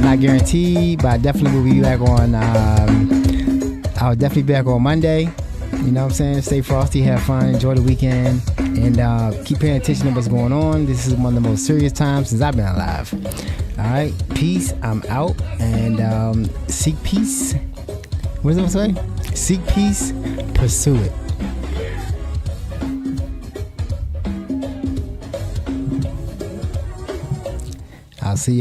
Not guaranteed, but I definitely will be back on I'll definitely be back on Monday. You know what I'm saying? Stay frosty, have fun, enjoy the weekend, and keep paying attention to what's going on. This is one of the most serious times since I've been alive. Alright, peace. I'm out. And seek peace. What does it say? Seek peace, pursue it. I'll see you.